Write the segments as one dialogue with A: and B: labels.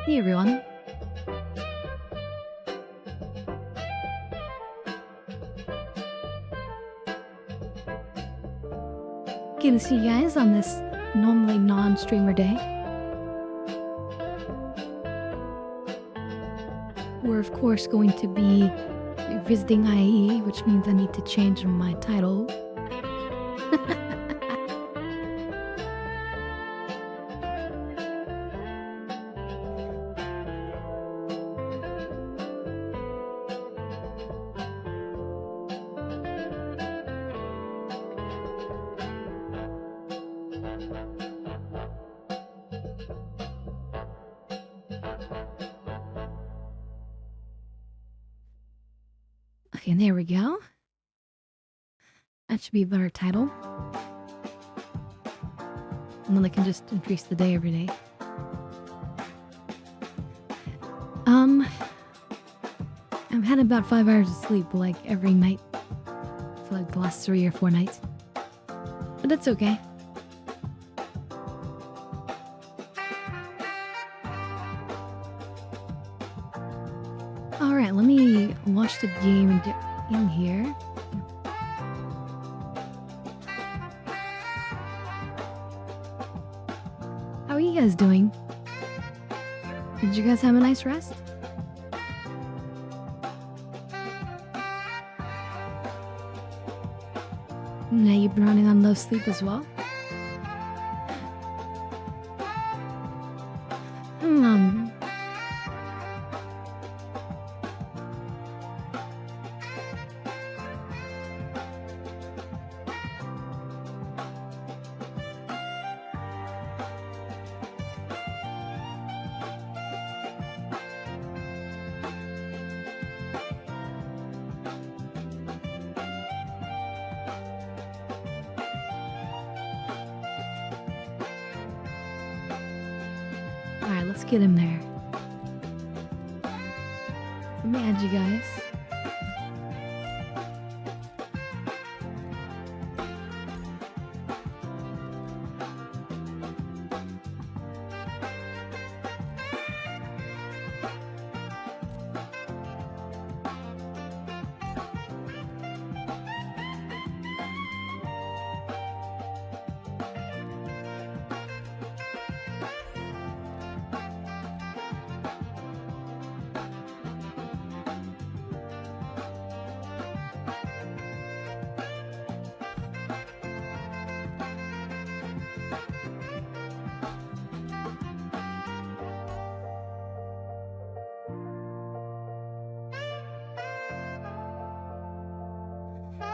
A: Hey everyone. Good to see you guys on this normally non-streamer day. We're of course going to be visiting IAE, which means I need to change my title. Okay, there we go. That should be a better title. And then I can just increase the day every day. I've had about 5 hours of sleep like every night for like the last 3 or 4 nights. But that's okay. Alright, let me watch the game and get in here. How are you guys doing? Did you guys have a nice rest? Now you've been running on low sleep as well? Alright, let's get him there. Let me add you guys.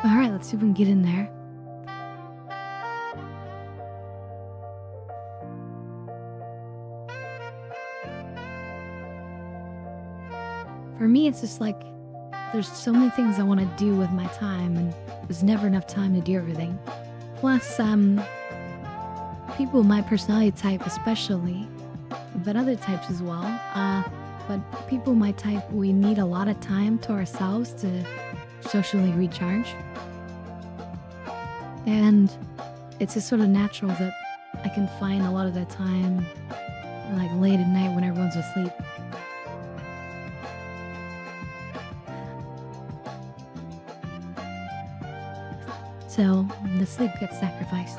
A: Alright, let's see if we can get in there. For me, it's just like there's so many things I want to do with my time, and there's never enough time to do everything. Plus, people my personality type especially, but other types as well, but people my type, we need a lot of time to ourselves to socially recharge. And it's just sort of natural that I can find a lot of that time like late at night when everyone's asleep. So the sleep gets sacrificed.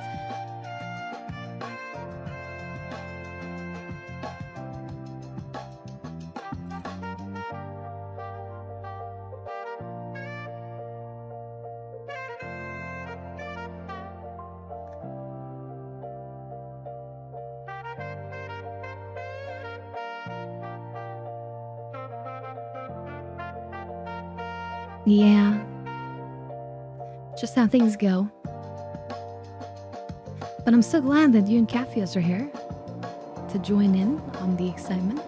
A: Yeah, just how things go. But I'm so glad that you and Cafios are here to join in on the excitement.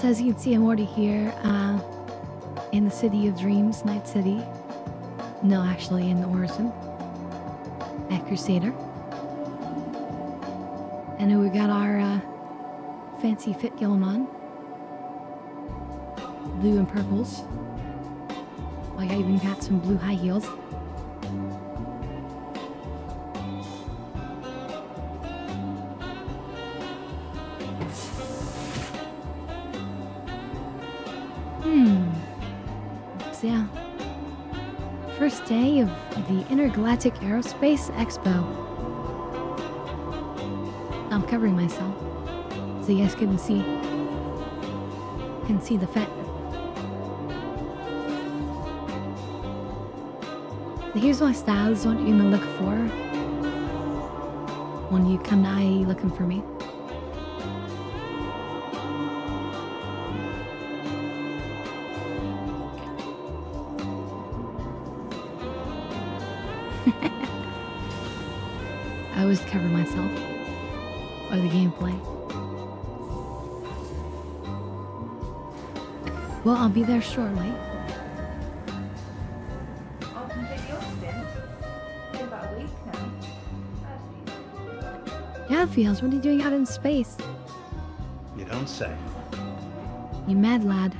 A: So as you can see, I'm already here in the City of Dreams, Night City. No, actually in Orison at Crusader. And then we got our fancy fit going on. Blue and purples. Like I even got some blue high heels. So yeah. First day of the Intergalactic Aerospace Expo. I'm covering myself so you guys can see the fet. Here's my styles, what you're gonna look for when you come to IAE looking for me. I always cover myself or the gameplay. Well, I'll be there shortly. Yeah, Fields, what are you doing out in space?
B: You don't say.
A: You mad lad.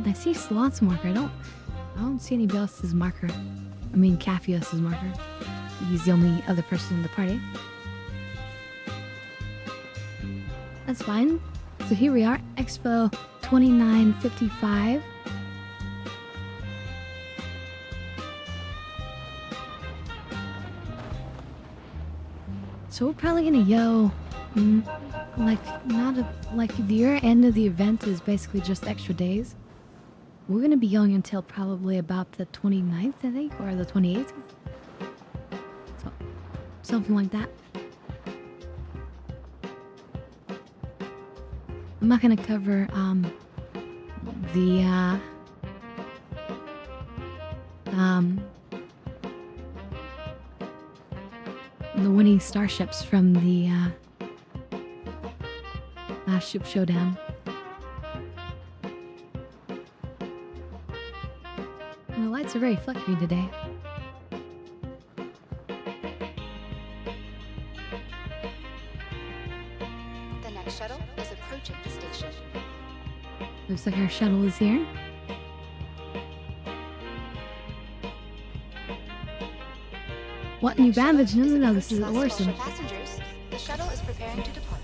A: I see Slot's marker. I don't see anybody else's marker. I mean Cafios' marker. He's the only other person in the party. That's fine. So here we are, Expo 2955. So we're probably gonna go, like the year end of the event is basically just extra days. We're gonna be going until probably about the 29th, I think, or the 28th. So, something like that. I'm not gonna cover the winning starships from the last ship showdown. And the lights are very flickery today.
C: The next shuttle is approaching the station.
A: Looks like our shuttle is here. What new bandage? No, this is Orson.
C: Passengers, the shuttle is preparing to depart.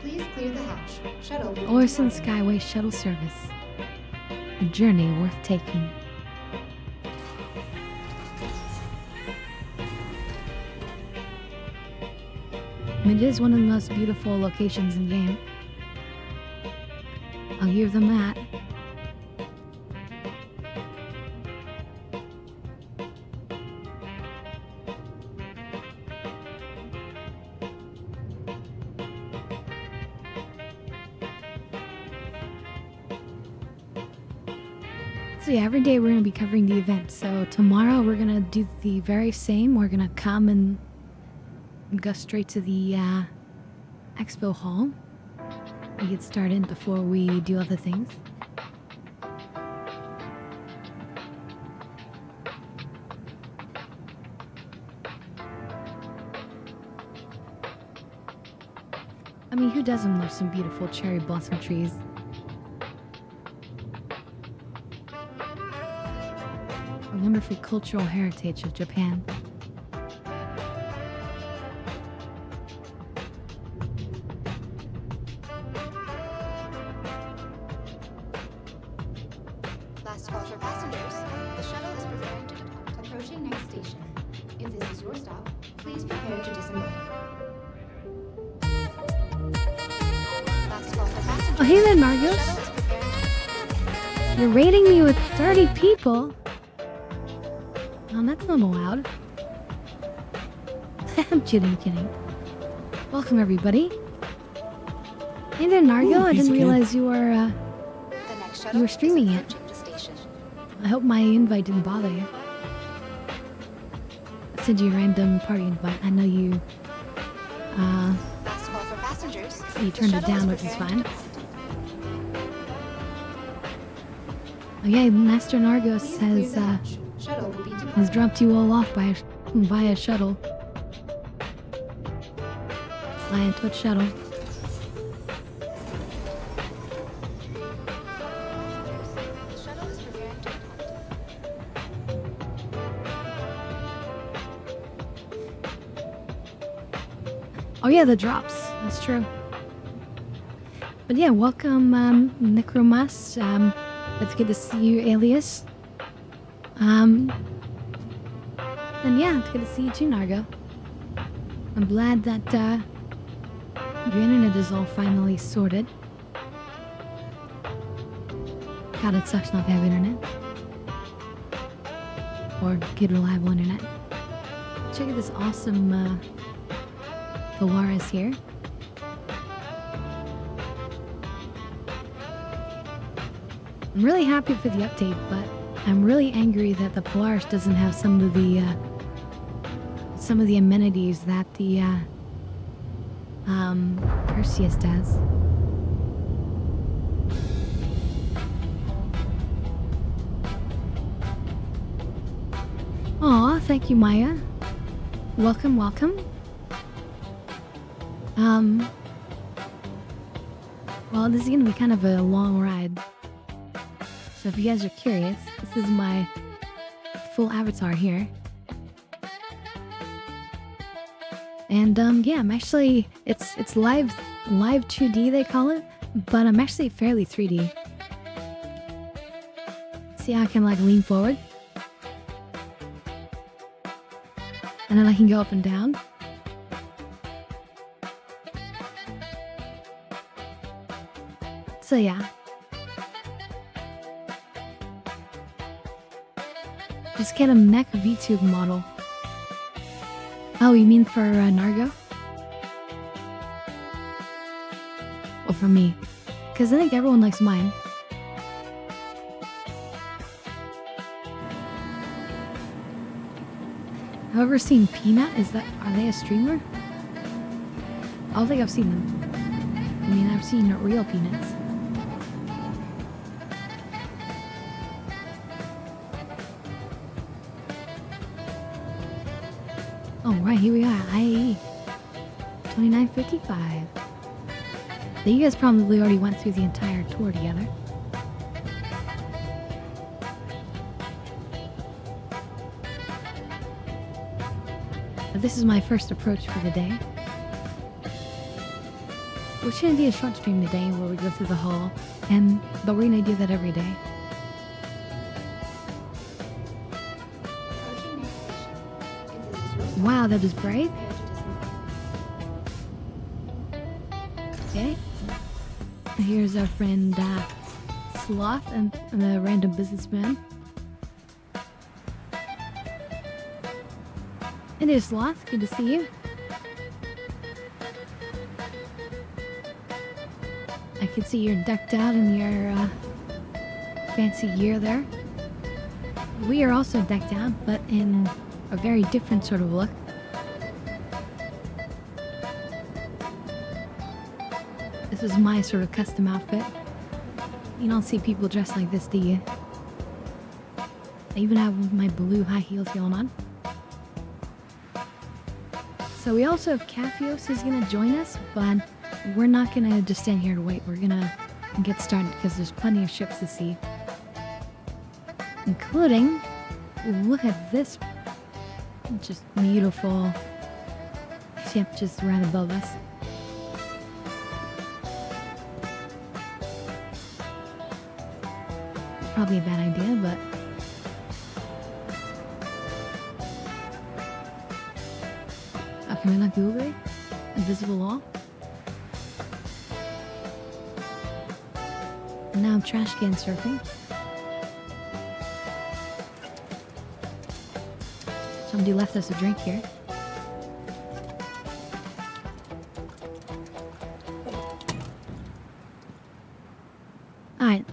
C: Please clear the hatch. Shuttle.
A: Orson Skyway Shuttle Service. A journey worth taking. I mean, it is one of the most beautiful locations in the game. I'll give them that. So yeah, every day we're gonna be covering the event. So tomorrow we're gonna do the very same. We're gonna come and go straight to the expo hall. We get started before we do other things. I mean, who doesn't love some beautiful cherry blossom trees? A wonderful cultural heritage of Japan.
C: Last call for passengers. The shuttle is preparing to depart. Approaching next station. If this is your stop, please prepare to disembark. Last call for passengers.
A: Oh, hey there,
C: The
A: Nargos.
C: shuttle is preparing to
A: You're raiding me with 30 people. Oh, that's not allowed. I'm kidding. Welcome, everybody. Hey there, Nargo.
D: Ooh,
A: I
D: piece
A: didn't
D: of cake.
A: realize you were,
C: The next shuttle
A: were
C: is
A: streaming it.
C: approaching the station.
A: I hope my invite didn't bother you. I sent you a random party invite. I know you,
C: Last call for passengers.
A: you
C: The
A: turned it
C: shuttle
A: down, which is
C: preparing
A: fine.
C: to depart.
A: Oh yeah, Master Nargos
C: Please clear
A: has,
C: the hatch. Shuttle will be
A: has
C: departing.
A: dropped you all off via shuttle. Via Twitch shuttle.
C: The shuttle is preparing to depart.
A: Oh yeah, the drops. That's true. But yeah, welcome, Necromus. It's good to see you, Alias. And yeah, it's good to see you too, Nargo. I'm glad that your internet is all finally sorted. God, it sucks not to have internet. Or good reliable internet. Check out this awesome Polaris here. I'm really happy for the update, but I'm really angry that the Polaris doesn't have some of the amenities that the Perseus does. Aw, thank you, Maya. Welcome. Well, this is gonna be kind of a long ride. So if you guys are curious, this is my full avatar here. And yeah, I'm actually it's live 2D they call it, but I'm actually fairly 3D. See how I can like lean forward? And then I can go up and down. So yeah. Just get a mech VTube model. Oh, you mean for Nargo? Or for me? Because I think everyone likes mine. Have you ever seen Peanut? Are they a streamer? I don't think I've seen them. I mean, I've seen real peanuts. Oh, right, here we are, IAE. 2955. So you guys probably already went through the entire tour together. But this is my first approach for the day. We're gonna do a short stream today where we go through the hall, but we're gonna do that every day.
C: Approaching next station. If this is your stop,
A: Wow, that was bright.
C: prepare to disembark.
A: Okay. Here's our friend Sloth and the random businessman. It is Sloth. Good to see you. I can see you're decked out in your fancy gear there. we are also decked out, but in a very different sort of look. This is my sort of custom outfit. You don't see people dressed like this, do you? I even have my blue high heels going on. So we also have Cafios is gonna join us, but we're not gonna just stand here and wait. We're gonna get started because there's plenty of ships to see. Including, look at this just beautiful ship just right above us. Probably a bad idea, but can we not Google it? Invisible Wall? And now I'm trash can surfing. Somebody left us a drink here. Alright,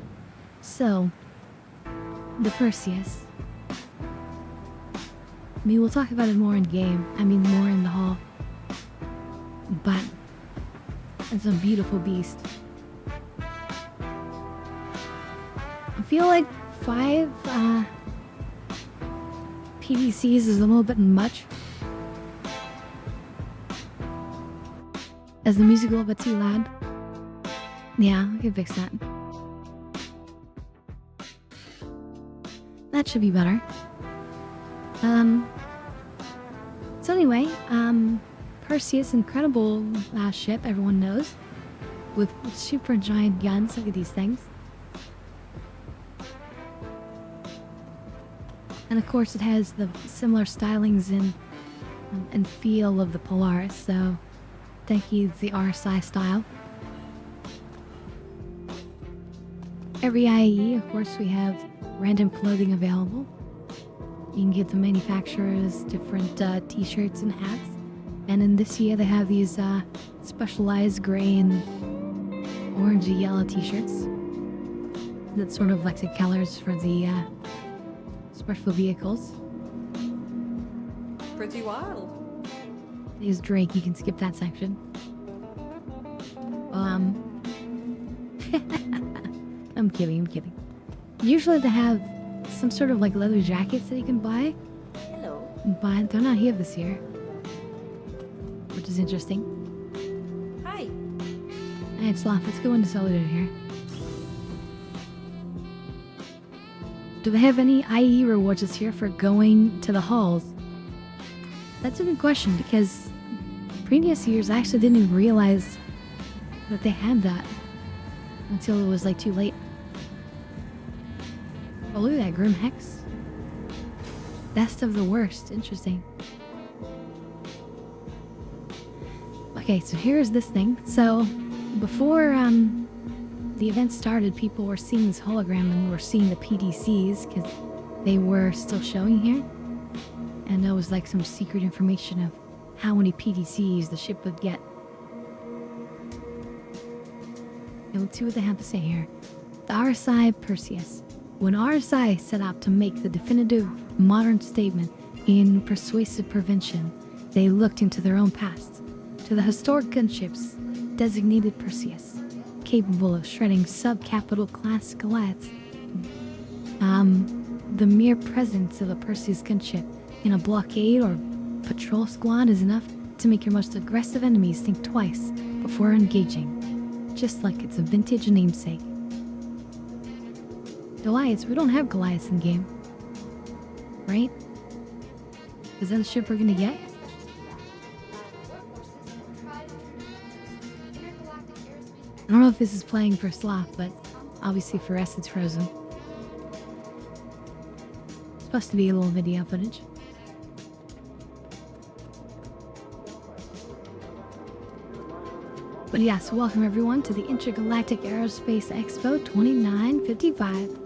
A: so the Perseus. I mean, we'll talk about it more in game. I mean, more in the hall. But it's a beautiful beast. I feel like 5 PVCs is a little bit much. Is the music a little bit too loud? Yeah, we can fix that. That should be better. So anyway, Perseus, incredible ship, everyone knows, with super giant guns. Look at these things. And of course it has the similar stylings and feel of the Polaris, so thank you to the RSI style. Every IAE, of course, we have random clothing available. You can get the manufacturers different t-shirts and hats. And in this year they have these specialized gray and orangey yellow t-shirts. That's sort of like the colors for the special vehicles.
D: Pretty wild.
A: There's Drake, you can skip that section. I'm kidding. Usually they have some sort of like leather jackets that you can buy.
D: Hello.
A: But they're not here this year. Which is interesting.
D: Hi.
A: Alright, Sloth, let's go into Solitude here. Do they have any IE rewards this year for going to the halls? That's a good question, because previous years I actually didn't even realize that they had that until it was like too late. Oh, look at that Grim Hex. Best of the worst. Interesting. Okay, so here's this thing. So before the event started, people were seeing this hologram and were seeing the PDCs because they were still showing here. And there was like some secret information of how many PDCs the ship would get. Okay, let's see what they have to say here. The RSI Perseus. When RSI set out to make the definitive modern statement in persuasive prevention, they looked into their own past, to the historic gunships designated Perseus, capable of shredding sub-capital class Goliaths. The mere presence of a Perseus gunship in a blockade or patrol squad is enough to make your most aggressive enemies think twice before engaging, just like it's a vintage namesake. Goliaths, we don't have Goliaths in game. Right? Is that the ship we're gonna get? I don't know if this is playing for Sloth, but obviously for us it's frozen. It's supposed to be a little video footage. But yes, welcome everyone to the Intergalactic Aerospace Expo 2955.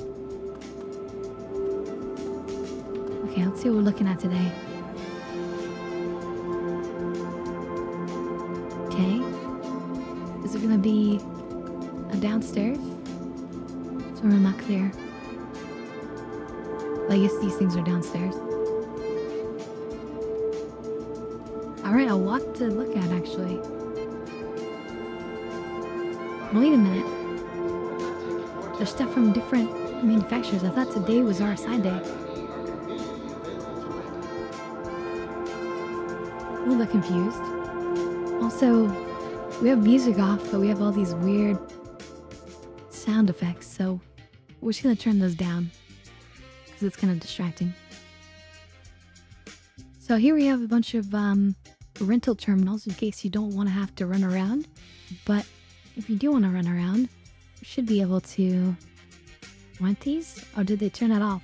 A: Okay, let's see what we're looking at today. Okay. Is it gonna be a downstairs? It's really not clear. I guess these things are downstairs. Alright, a lot to look at actually. Wait a minute. There's stuff from different manufacturers. I thought today was RSI day. A little bit confused. Also, we have music off, but we have all these weird sound effects, so we're just gonna turn those down because it's kind of distracting. So here we have a bunch of rental terminals in case you don't want to have to run around, but if you do want to run around, you should be able to rent these. Or did they turn it off?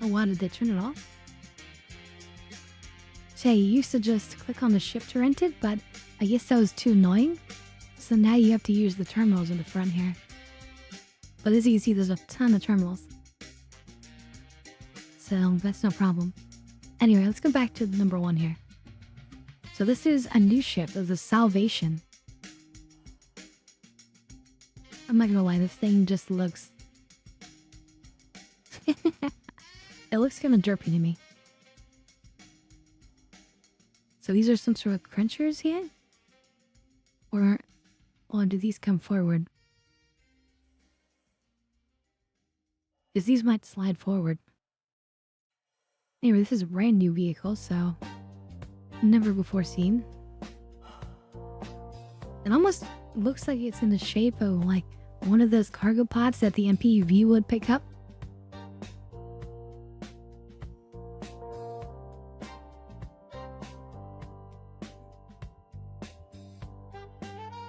A: Oh wow, did they turn it off? Say, you used to just click on the ship to rent it, but I guess that was too annoying. So now you have to use the terminals in the front here. But as you can see, there's a ton of terminals. So that's no problem. Anyway, let's go back to the number 1 here. So this is a new ship, the Salvation. I'm not gonna lie, this thing just looks... it looks kind of derpy to me. So these are some sort of crunchers here? Or do these come forward? Because these might slide forward. Anyway, this is a brand new vehicle, so never before seen. It almost looks like it's in the shape of like one of those cargo pods that the MPV would pick up.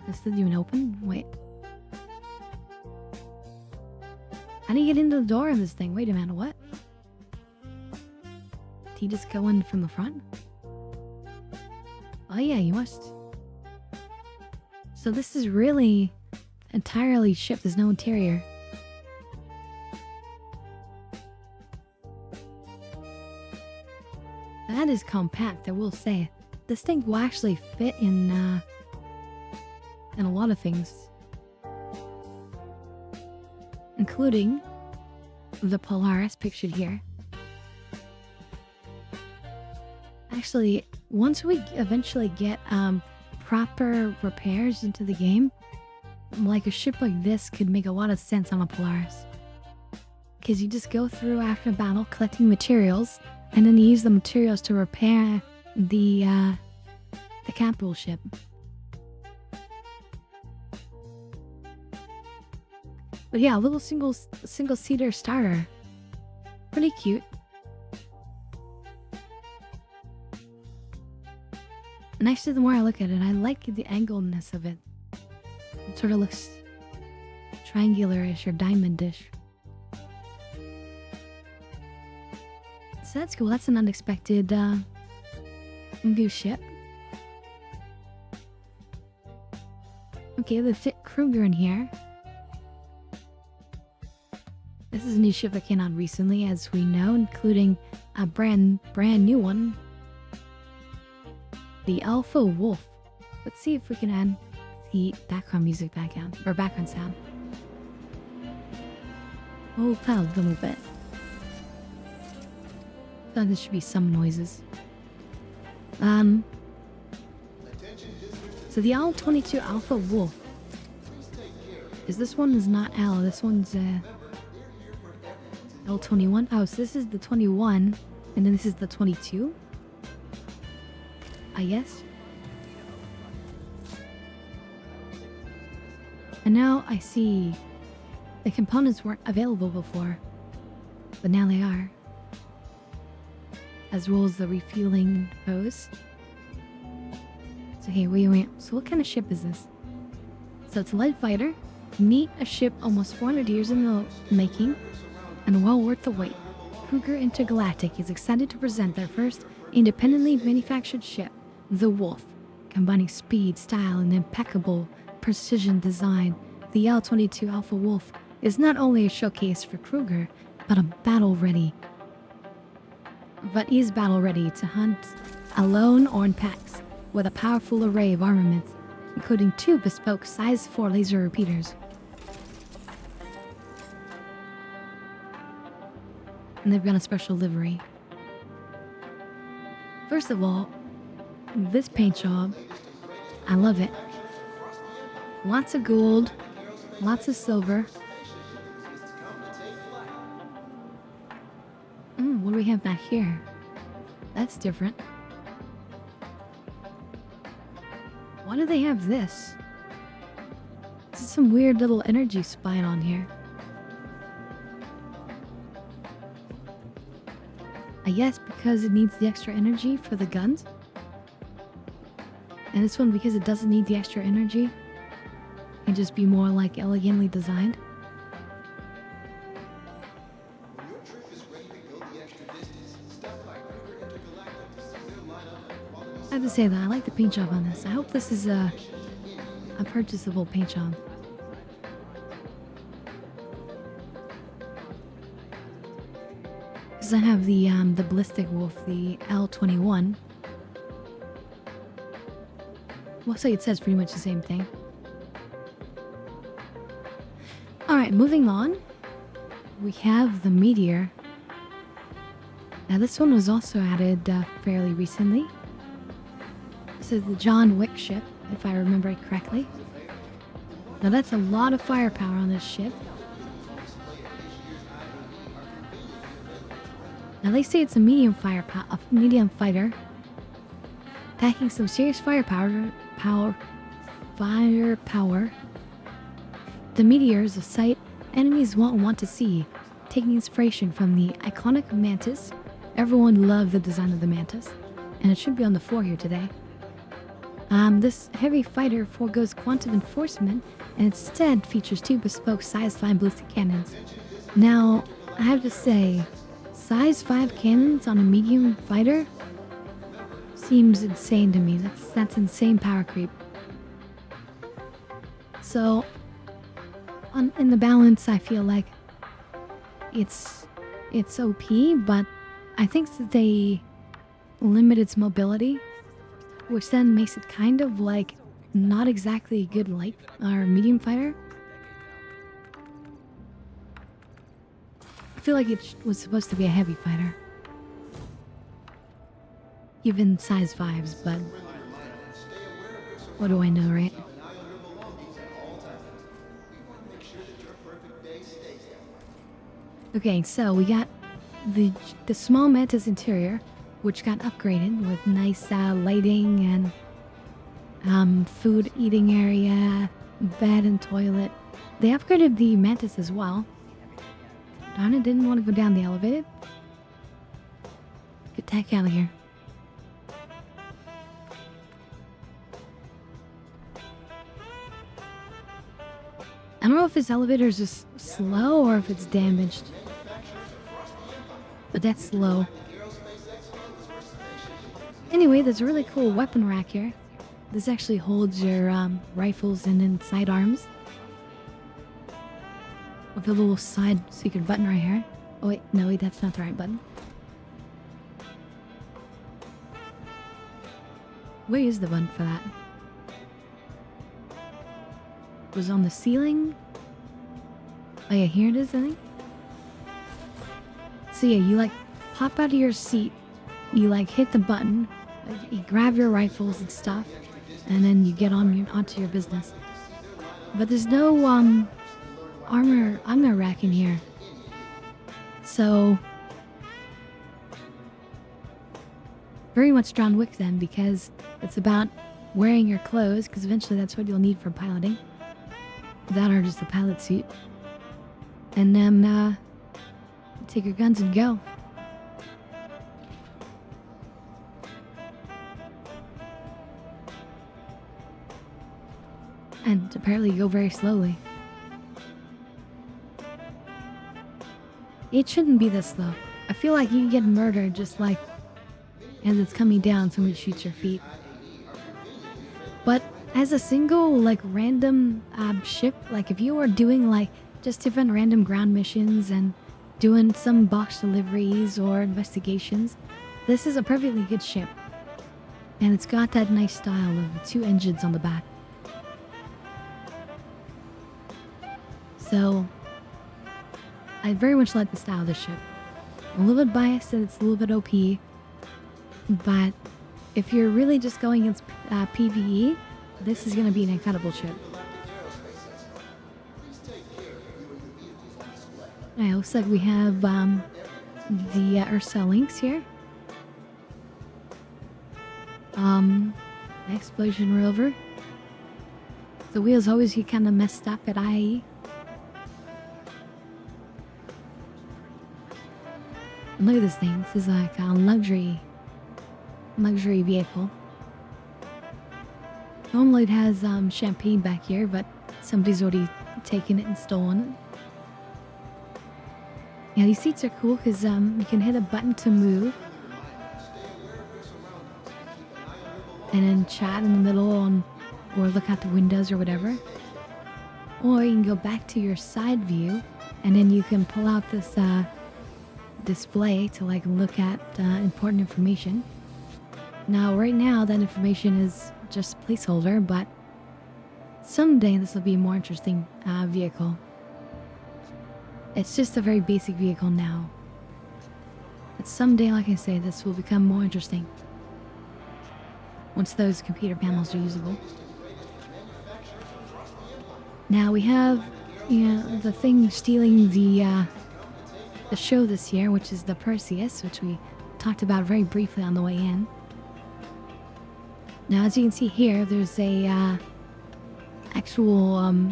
A: This didn't even open? Wait. How do you get into the door of this thing? Wait a minute, what? Did he just go in from the front? Oh yeah, you must. So this is really entirely ship. There's no interior. That is compact, I will say. This thing will actually fit in a lot of things. Including the Polaris pictured here. Actually, once we eventually get proper repairs into the game, like a ship like this could make a lot of sense on a Polaris. Because you just go through after battle collecting materials, and then you use the materials to repair the capital ship. But yeah, a little single-seater starter. Pretty cute. And actually, the more I look at it, I like the angledness of it. It sort of looks triangular-ish or diamond-ish. So that's cool. That's an unexpected new ship. Okay, they fit Kruger in here. This is a new ship that came out recently, as we know, including a brand new one. The Alpha Wolf. Let's see if we can add the background music back on, or background sound. We'll pile a little bit. I thought there should be some noises. So the L22 Alpha Wolf. This one is not L, this one's L21. Oh, so this is the 21, and then this is the 22. I guess. And now I see the components weren't available before, but now they are. As well as the refueling hose. So hey, wait. So what kind of ship is this? So it's a light fighter. Neat, a ship almost 400 years in the making, and well worth the wait. Kruger Intergalactic is excited to present their first independently manufactured ship, the Wolf. Combining speed, style, and impeccable precision design, the L-22 Alpha Wolf is not only a showcase for Kruger, but is battle ready to hunt alone or in packs, with a powerful array of armaments, including 2 bespoke size 4 laser repeaters. And they've got a special livery. First of all, this paint job, I love it. Lots of gold, lots of silver. What do we have back here? That's different. Why do they have this? This is some weird little energy spine on here. I guess because it needs the extra energy for the guns. And this one, because it doesn't need the extra energy, can just be more like elegantly designed. I have to say that I like the paint job on this. I hope this is a purchasable paint job. Because I have the ballistic wolf, the L21. Well, so it says pretty much the same thing. Alright, moving on. We have the Meteor. Now this one was also added fairly recently. This is the John Wick ship, if I remember it correctly. Now that's a lot of firepower on this ship. Now they say it's a medium fighter, packing some serious firepower. The Meteor is a sight enemies won't want to see, taking inspiration from the iconic Mantis. Everyone loved the design of the Mantis, and it should be on the floor here today. This heavy fighter foregoes quantum enforcement and instead features two bespoke size 5 ballistic cannons. Now, I have to say, size 5 cannons on a medium fighter seems insane to me. That's insane power creep. So, in the balance, I feel like it's OP, but I think that they limit its mobility, which then makes it kind of like not exactly a good light or medium fighter. I feel like it was supposed to be a heavy fighter, given size 5s, but what do I know, right? Okay, so we got the small Mantis interior, which got upgraded with nice lighting and food eating area, bed and toilet. They upgraded the Mantis as well. Darn it, didn't want to go down the elevator. Get the heck out of here. I don't know if this elevator is just slow or if it's damaged. But that's slow. Anyway, there's a really cool weapon rack here. This actually holds your rifles and sidearms. With a little side secret button right here. Oh wait, no, wait, that's not the right button. Where is the button for that? It was on the ceiling? Oh yeah, here it is, I think. So yeah, you like pop out of your seat, you like hit the button, you grab your rifles and stuff, and then you get onto your business. But there's no armor rack in here. So very much John Wick then, because it's about wearing your clothes, because eventually that's what you'll need for piloting. That or just a pilot suit. And then take your guns and go. And apparently go very slowly. It shouldn't be this slow. I feel like you get murdered just like as it's coming down, somebody shoots your feet. But as a single like random ship, like if you were doing like just different random ground missions and doing some box deliveries or investigations, this is a perfectly good ship. And it's got that nice style of 2 engines on the back. So I very much like the style of this ship. a little bit biased that it's a little bit OP, but if you're really just going against PvE, this is going to be an incredible ship. Alright, looks like we have the Ursa links here. Explosion rover. The wheels always get kind of messed up at IAE. And look at this thing. This is like a luxury vehicle. Normally it has champagne back here, but somebody's already taken it and stolen it. Yeah, these seats are cool because you can hit a button to move. And then chat in the middle or look out the windows or whatever. Or you can go back to your side view and then you can pull out this display to like look at important information. Now, right now that information is just placeholder, but someday this will be a more interesting vehicle. It's just a very basic vehicle now. But someday, like I say, this will become more interesting. Once those computer panels are usable. Now we have, the thing stealing the show this year, which is the Perseus, which we talked about very briefly on the way in. Now, as you can see here, there's a actual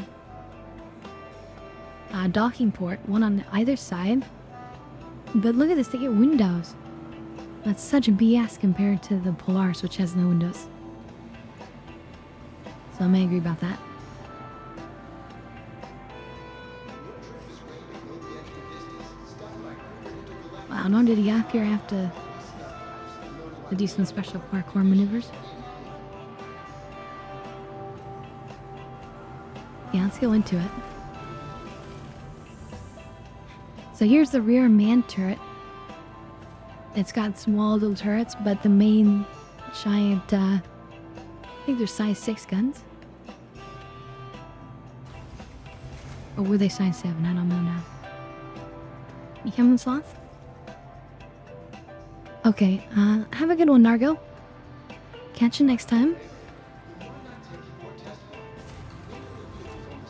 A: docking port, one on either side. But look at this, they get windows. That's such a BS compared to the Polaris, which has no windows. So I'm angry about that. Wow, nor did he up here have to do some special parkour maneuvers. Yeah, let's go into it. So here's the rear man turret. It's got small little turrets, but the main giant, I think they're size 6 guns. Or were they size 7? I don't know now. You coming, Sloth? Okay, have a good one, Nargo. Catch you next time.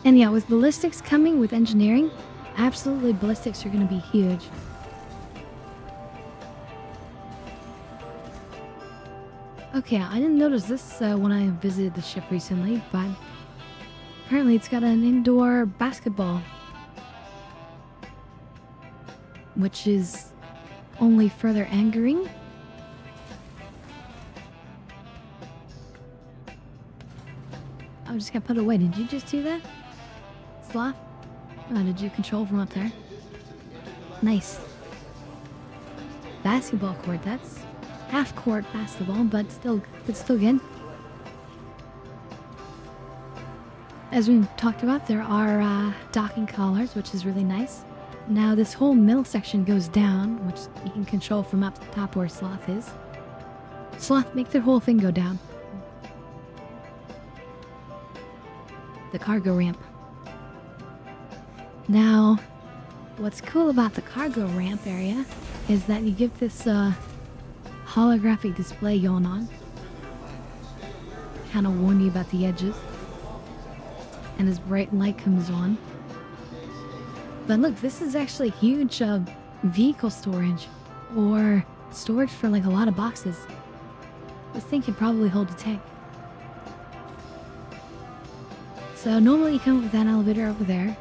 A: And yeah, with ballistics coming with engineering, absolutely ballistics are going to be huge. Okay, I didn't notice this when I visited the ship recently, but apparently it's got an indoor basketball. Which is only further angering. I just got put away. Did you just do that? Sloth? Oh, did you control from up there? Nice. Basketball court, that's half-court basketball, but still, it's still good. As we talked about, there are docking collars, which is really nice. Now this whole middle section goes down, which you can control from up top where Sloth is. Sloth, make the whole thing go down. The cargo ramp. Now, what's cool about the cargo ramp area is that you get this holographic display going on. Kind of warn you about the edges. And this bright light comes on. But look, this is actually huge vehicle storage. Or storage for like a lot of boxes. This thing could probably hold a tank. So normally you come up with that elevator over there.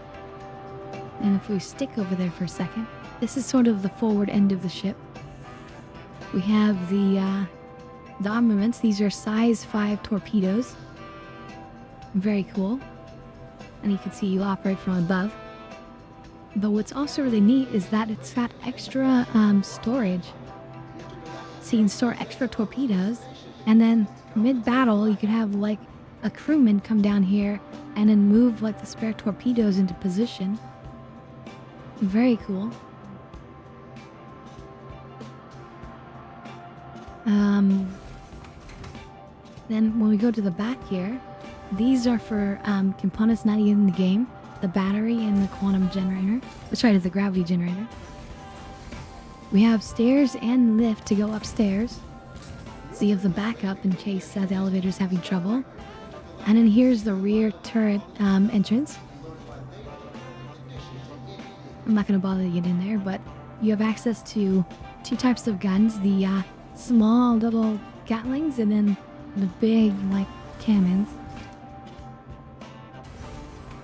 A: And if we stick over there for a second, this is sort of the forward end of the ship. We have the armaments. These are size 5 torpedoes. Very cool. And you can see you operate from above. But what's also really neat is that it's got extra storage. So you can store extra torpedoes. And then mid-battle, you could have like a crewman come down here and then move like the spare torpedoes into position. Very cool. Then when we go to the back here, these are for components not even in the game. The battery and the quantum generator. Let's try to the gravity generator. We have stairs and lift to go upstairs. So you have the backup in case the elevator's having trouble. And then here's the rear turret entrance. I'm not going to bother to get in there, but you have access to 2 types of guns. The small little Gatlings and then the big, like, cannons.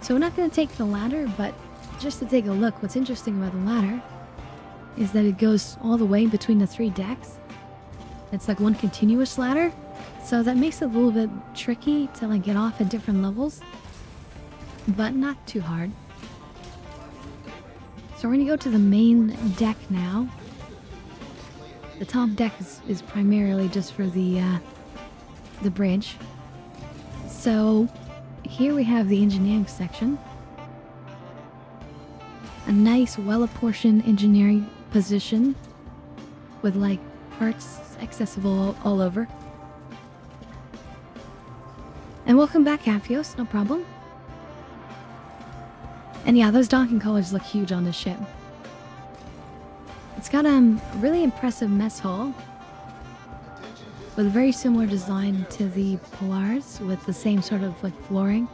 A: So we're not going to take the ladder, but just to take a look, what's interesting about the ladder is that it goes all the way between the 3 decks. It's like one continuous ladder, so that makes it a little bit tricky to like get off at different levels, but not too hard. So we're gonna go to the main deck now. The top deck is primarily just for the bridge. So here we have the engineering section. A nice, well-apportioned engineering position with like parts accessible all over. And welcome back, Aphios, no problem. And yeah, those docking collars look huge on this ship. It's got a really impressive mess hall with a very similar design to the Polaris with the same sort of like flooring.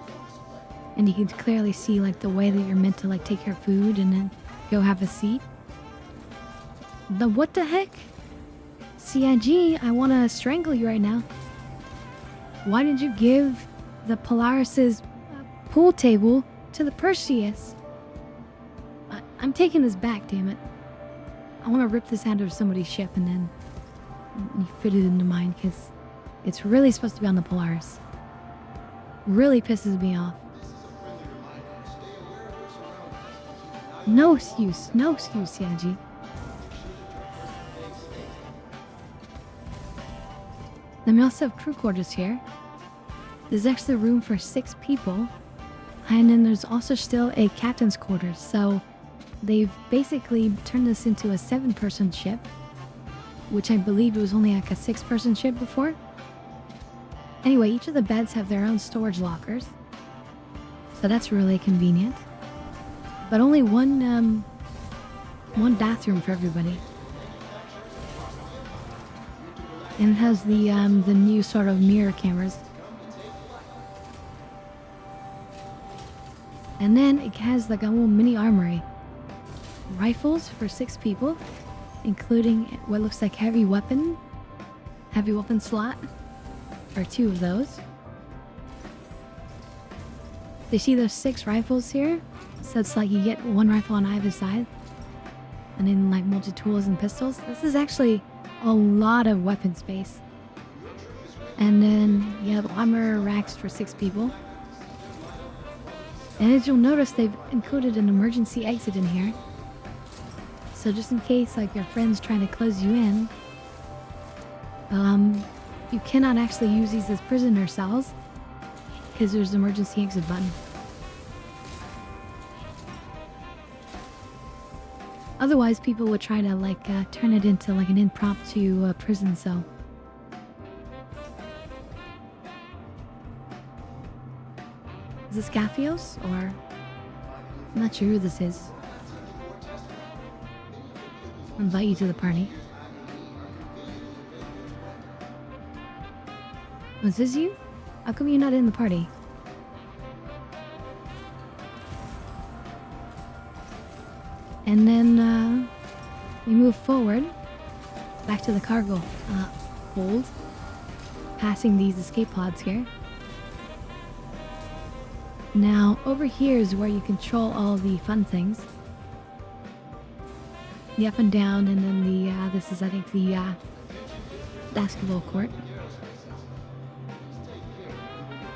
A: And you can clearly see like the way that you're meant to like take your food and then go have a seat. What the heck? CIG, I want to strangle you right now. Why did you give the Polaris's pool table to the Perseus? I'm taking this back, damn it. I want to rip this out of somebody's ship and then you fit it into mine because it's really supposed to be on the Polaris. Really pisses me off. No excuse, CIG. Then we also have crew quarters here. There's actually room for 6 people. And then there's also still a captain's quarters. So they've basically turned this into a 7-person ship, which I believe it was only like a 6-person ship before. Anyway, each of the beds have their own storage lockers. So that's really convenient. But only one bathroom for everybody. And it has the new sort of mirror cameras. And then it has like a little mini armory. Rifles for 6 people, including what looks like heavy weapon slot, or 2 of those. You see those 6 rifles here? So it's like you get 1 rifle on either side. And then like multi-tools and pistols. This is actually a lot of weapon space. And then you have armor racks for 6 people. And as you'll notice, they've included an emergency exit in here. So just in case like your friend's trying to close you in, you cannot actually use these as prisoner cells because there's an emergency exit button. Otherwise, people would try to like turn it into like an impromptu prison cell. Is this Gaffios or? I'm not sure who this is. I'll invite you to the party. Was this you? How come you're not in the party? And then we move forward back to the cargo hold, passing these escape pods here. Now over here is where you control all the fun things. The up and down, and then the this is I think the basketball court.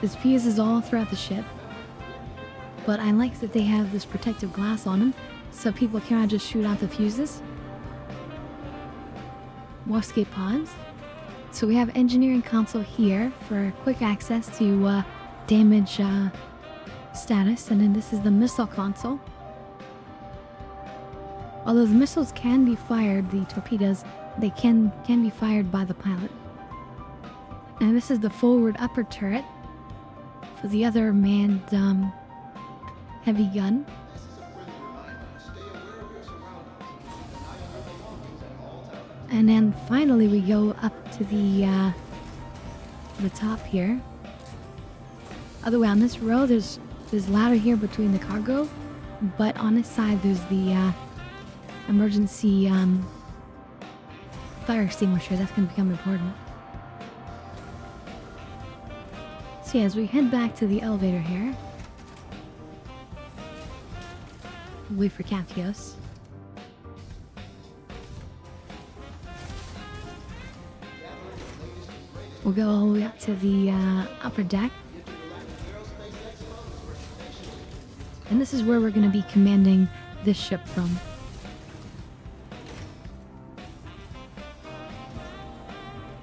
A: There's fuses all throughout the ship, but I like that they have this protective glass on them, so people cannot just shoot out the fuses. More escape pods. So we have engineering console here for quick access to damage status, and then this is the missile console. Although the missiles can be fired, the torpedoes, they can be fired by the pilot. And this is the forward upper turret for the other manned heavy gun. And then finally we go up to the top here. Other way on this row, there's ladder here between the cargo, but on this side there's the emergency fire extinguisher. That's gonna become important. So yeah, as we head back to the elevator here, wait for Captios. We'll go all the way up to the upper deck. And this is where we're going to be commanding this ship from.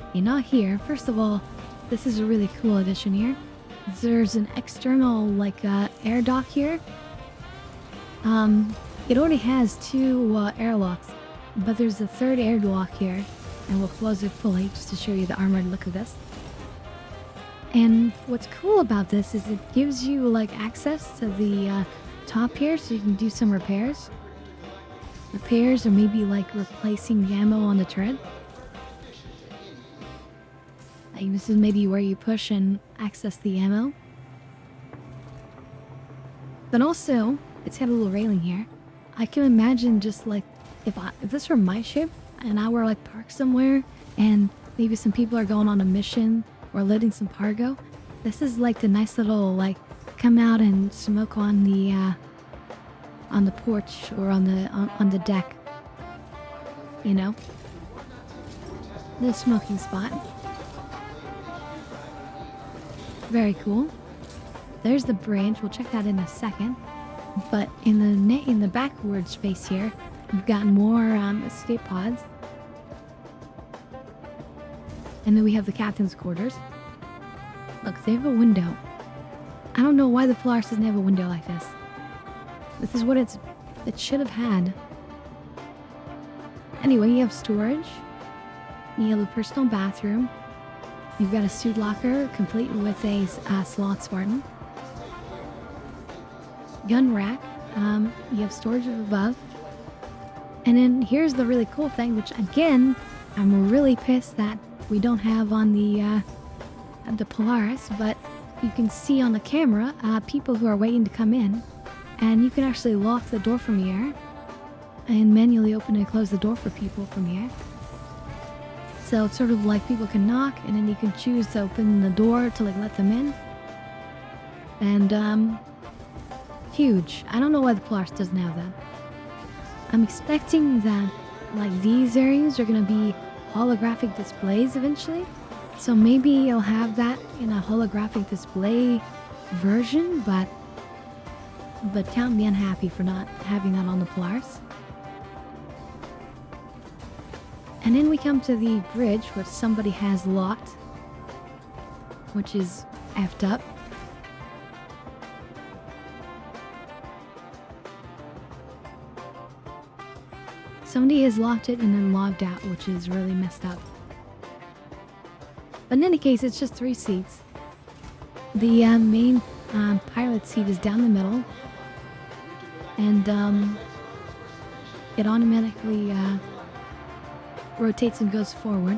A: Okay, not here. First of all, this is a really cool addition here. There's an external, like, air dock here. It already has two airlocks, but there's a third airlock here. And we'll close it fully just to show you the armored look of this. And what's cool about this is it gives you like access to the top here so you can do some repairs. Repairs or maybe like replacing the ammo on the turret. Like this is maybe where you push and access the ammo. Then also, it's got a little railing here. I can imagine just like if this were my ship, and I were like parked somewhere and maybe some people are going on a mission or loading some cargo, this is like the nice little like come out and smoke on the porch or on the deck, you know, the smoking spot. Very cool. There's the bridge. We'll check that in a second. But in the backward space here, we've got more escape pods. And then we have the captain's quarters. Look, they have a window. I don't know why the Polaris doesn't have a window like this. This is what it should have had. Anyway, you have storage. You have a personal bathroom. You've got a suit locker complete with a slot Spartan. Gun rack. You have storage above. And then here's the really cool thing, which again, I'm really pissed that we don't have on the Polaris, but you can see on the camera people who are waiting to come in, and you can actually lock the door from here and manually open and close the door for people from here. So it's sort of like people can knock, and then you can choose to open the door to like let them in. And huge. I don't know why the Polaris doesn't have that. I'm expecting that like these areas are gonna be holographic displays eventually. So maybe you'll have that in a holographic display version, but count me unhappy for not having that on the Polaris. And then we come to the bridge, which somebody has locked, which is effed up. Somebody has locked it and then logged out, which is really messed up. But in any case, it's just 3 seats. The main pilot seat is down the middle. And it automatically rotates and goes forward.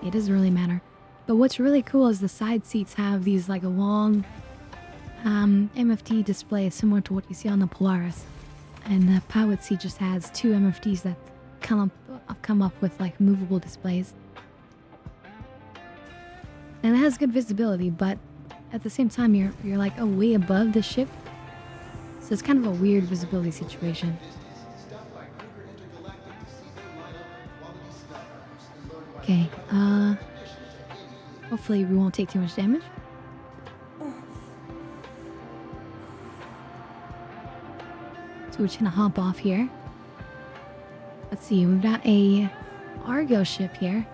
A: It doesn't really matter. But what's really cool is the side seats have these like a long MFT display similar to what you see on the Polaris. And the pilot seat just has 2 MFTs that come up with like movable displays. And it has good visibility, but at the same time you're like way above the ship. So it's kind of a weird visibility situation. Okay, hopefully we won't take too much damage. So we're just gonna hop off here. Let's see, we've got a Argo ship here.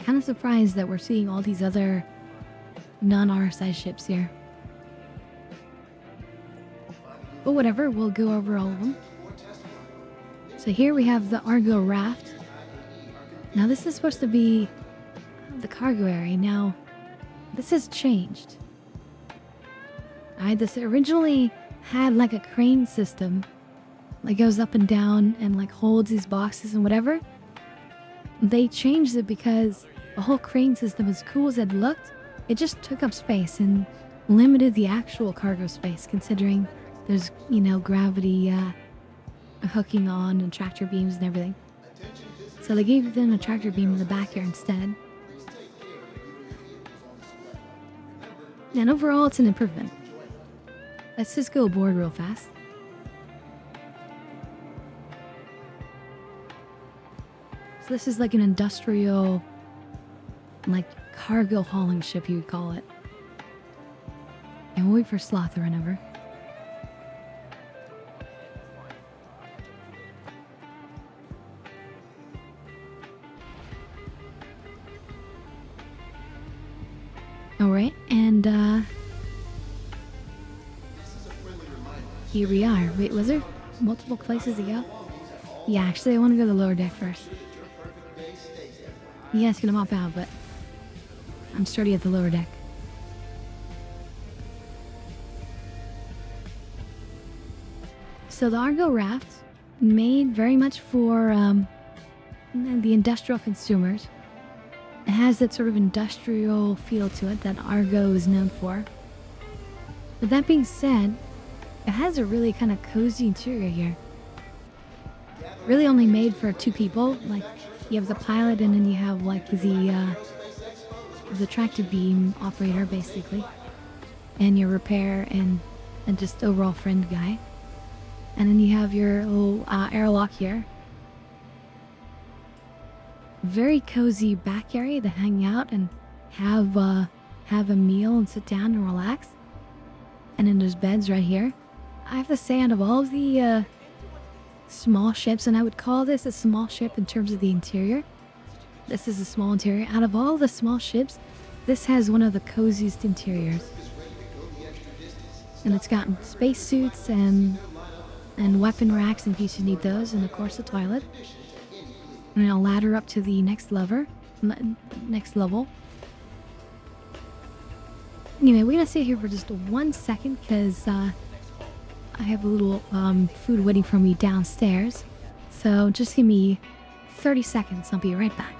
A: Kind of surprised that we're seeing all these other non-RSI ships here. But whatever, we'll go over all of them. So here we have the Argo raft. Now this is supposed to be the cargo area. Now, this has changed. This originally had like a crane system that goes up and down and like holds these boxes and whatever. They changed it because the whole crane system, as cool as it looked, it just took up space and limited the actual cargo space, considering there's, gravity hooking on and tractor beams and everything. So they gave them a tractor beam in the back here instead. And overall, it's an improvement. Let's just go aboard real fast. So this is like an industrial, like cargo hauling ship, you would call it. And we'll wait for Sloth to run over. Alright, and here we are. Wait, was there multiple places to go? Yeah, actually I want to go to the lower deck first. Yeah, it's gonna mop out, but I'm sturdy at the lower deck. So the Argo raft, made very much for the industrial consumers. It has that sort of industrial feel to it that Argo is known for. But that being said, it has a really kind of cozy interior here. Really only made for 2 people. Like, you have the pilot and then you have like the tractor beam operator basically. And your repair and just overall friend guy. And then you have your little airlock here. Very cozy back area to hang out and have a meal and sit down and relax. And then there's beds right here. I have to say, out of all of the small ships, and I would call this a small ship in terms of the interior. This is a small interior. Out of all the small ships, this has one of the coziest interiors. And it's got spacesuits and weapon racks in case you need those, and of course a toilet. And a ladder up to the next level. Anyway, we're gonna sit here for just 1 second because I have a little food waiting for me downstairs. So just give me 30 seconds. I'll be right back.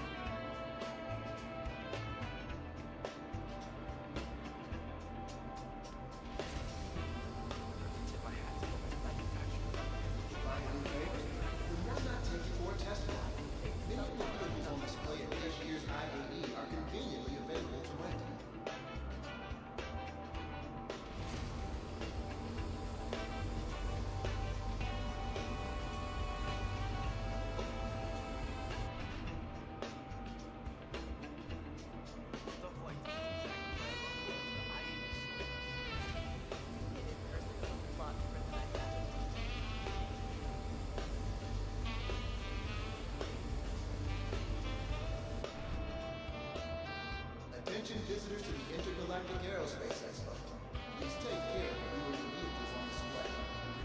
E: Attention visitors to the Intergalactic Aerospace Expo. Please take care of viewing the vehicles on display.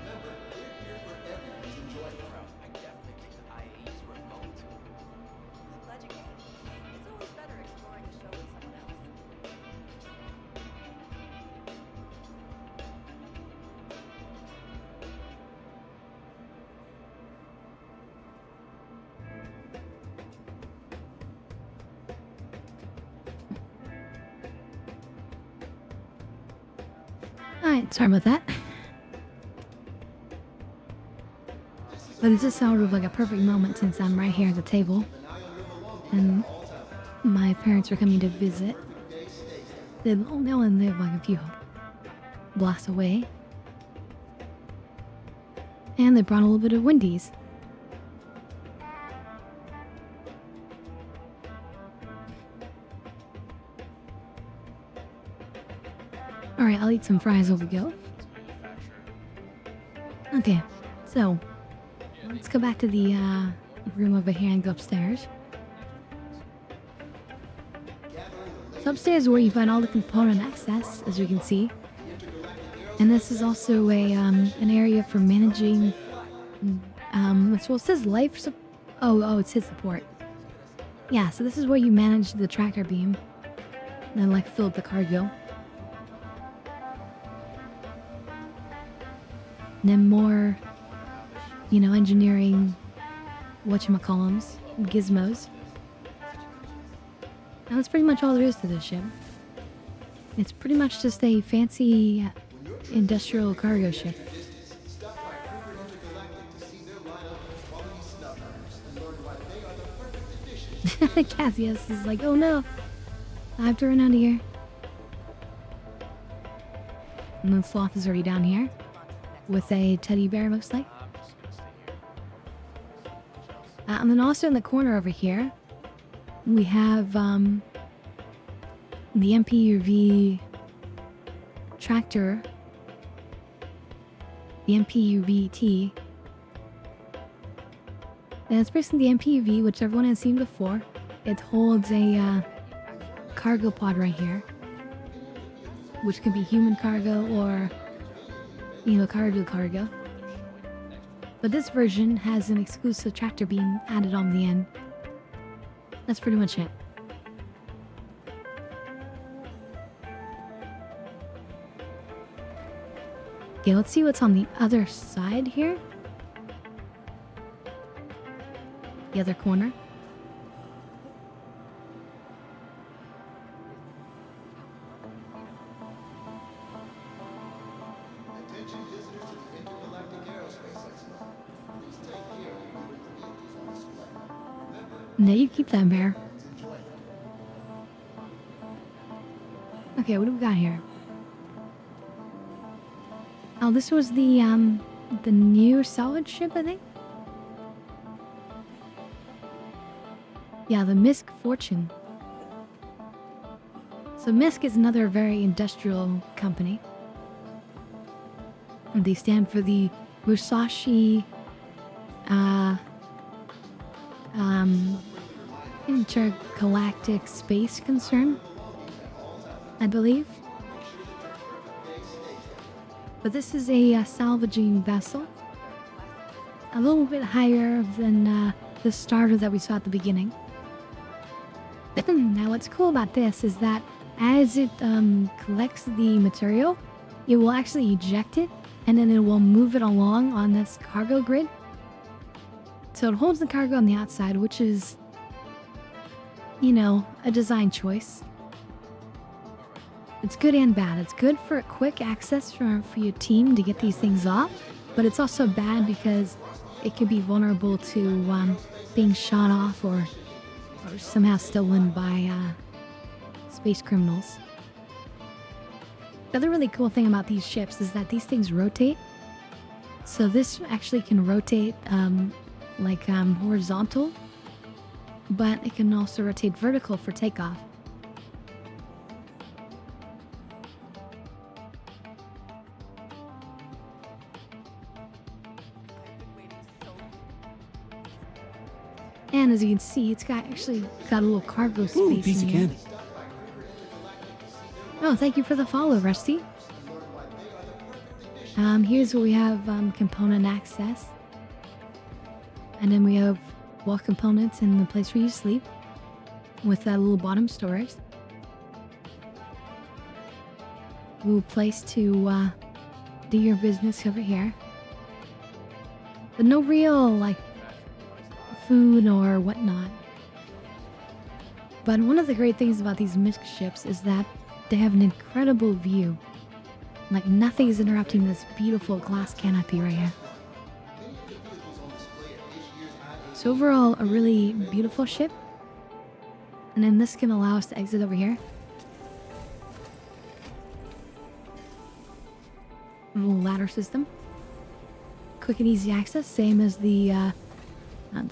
E: Remember, they're here for everyone's enjoyment.
F: I definitely think that IAE is worth going to.
D: I'm glad you came. It's always better exploring a show with someone else.
A: Alright, sorry about that. But this is sort of like a perfect moment since I'm right here at the table. And my parents are coming to visit. They only live like a few blocks away. And they brought a little bit of Wendy's. Alright, I'll eat some fries while we go. Okay, so let's go back to the room over here and go upstairs. So upstairs is where you find all the component access, as you can see. And this is also a an area for managing. Well, it says life. It says support. Yeah, so this is where you manage the tractor beam. And then like fill up the cargo. And then more, engineering, whatchamacallums, gizmos. And that's pretty much all there is to this ship. It's pretty much just a fancy industrial cargo ship.
E: Stop by Kruger Intergalactic to see their lineup of quality snuff runners and learn why they are the perfect addition.
A: Cassius is like, oh no, I have to run out of here. And then Sloth is already down here with a teddy bear, most like.
F: I'm just gonna stay here.
A: And then also in the corner over here, we have the MPUV tractor, the MPUV-T. And it's basically the MPUV, which everyone has seen before. It holds a cargo pod right here, which can be human cargo or, cargo. But this version has an exclusive tractor beam added on the end. That's pretty much it. Okay, let's see what's on the other side here. The other corner.
E: Attention visitors to the Intergalactic Aerospace Expo. Please take care when viewing the vehicles on display. Remember,
A: No, you keep that bear.
E: enjoy it.
A: Okay, what do we got here? Oh, this was the new salvage ship, I think? Yeah, the Misk Fortune. So Misk is another very industrial company. And they stand for the Musashi Intergalactic Space Concern, I believe. But this is a salvaging vessel. A little bit higher than the starter that we saw at the beginning. Now what's cool about this is that as it collects the material, it will actually eject it and then it will move it along on this cargo grid. So it holds the cargo on the outside, which is, a design choice. It's good and bad. It's good for quick access for your team to get these things off, but it's also bad because it could be vulnerable to being shot off or somehow stolen by space criminals. The other really cool thing about these ships is that these things rotate. So this actually can rotate horizontal, but it can also rotate vertical for takeoff. And as you can see, it's actually got a little cargo space
G: piece
A: in
G: of
A: here.
G: candy.
A: Oh, thank you for the follow, Rusty. Here's where we have component access. And then we have wall components in the place where you sleep with that little bottom storage. Little place to do your business over here. But no real, food or whatnot. But one of the great things about these Misk ships is that they have an incredible view. Nothing is interrupting this beautiful glass canopy right here. So overall, a really beautiful ship. And then this can allow us to exit over here. A little ladder system. Quick and easy access, same as the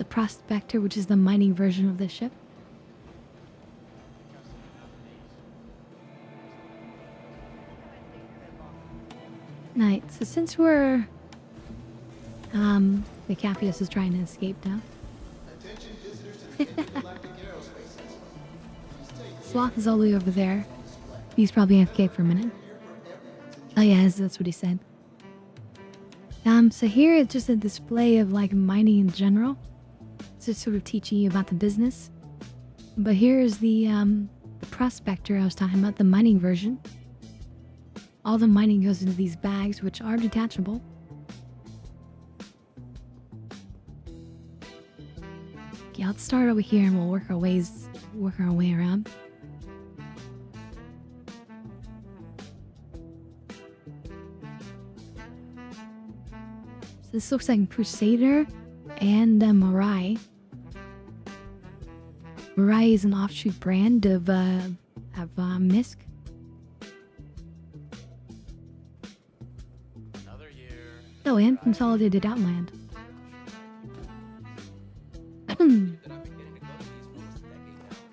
A: Prospector, which is the mining version of this ship. Right, so since we're... the Capius is trying to escape now.
E: Attention visitors to the Intergalactic Aerospace Expo. Please take
A: Sloth is all the way over there. He's probably AFK for a minute. Oh yeah, that's what he said. So here it's just a display of mining in general. It's just sort of teaching you about the business. But here's the prospector I was talking about, the mining version. All the mining goes into these bags, which are detachable. Okay, let's start over here and we'll work our way around. So this looks like Crusader and Mirai. Mirai is an offshoot brand of Misk.
F: Another year.
A: Oh, and Consolidated Outland.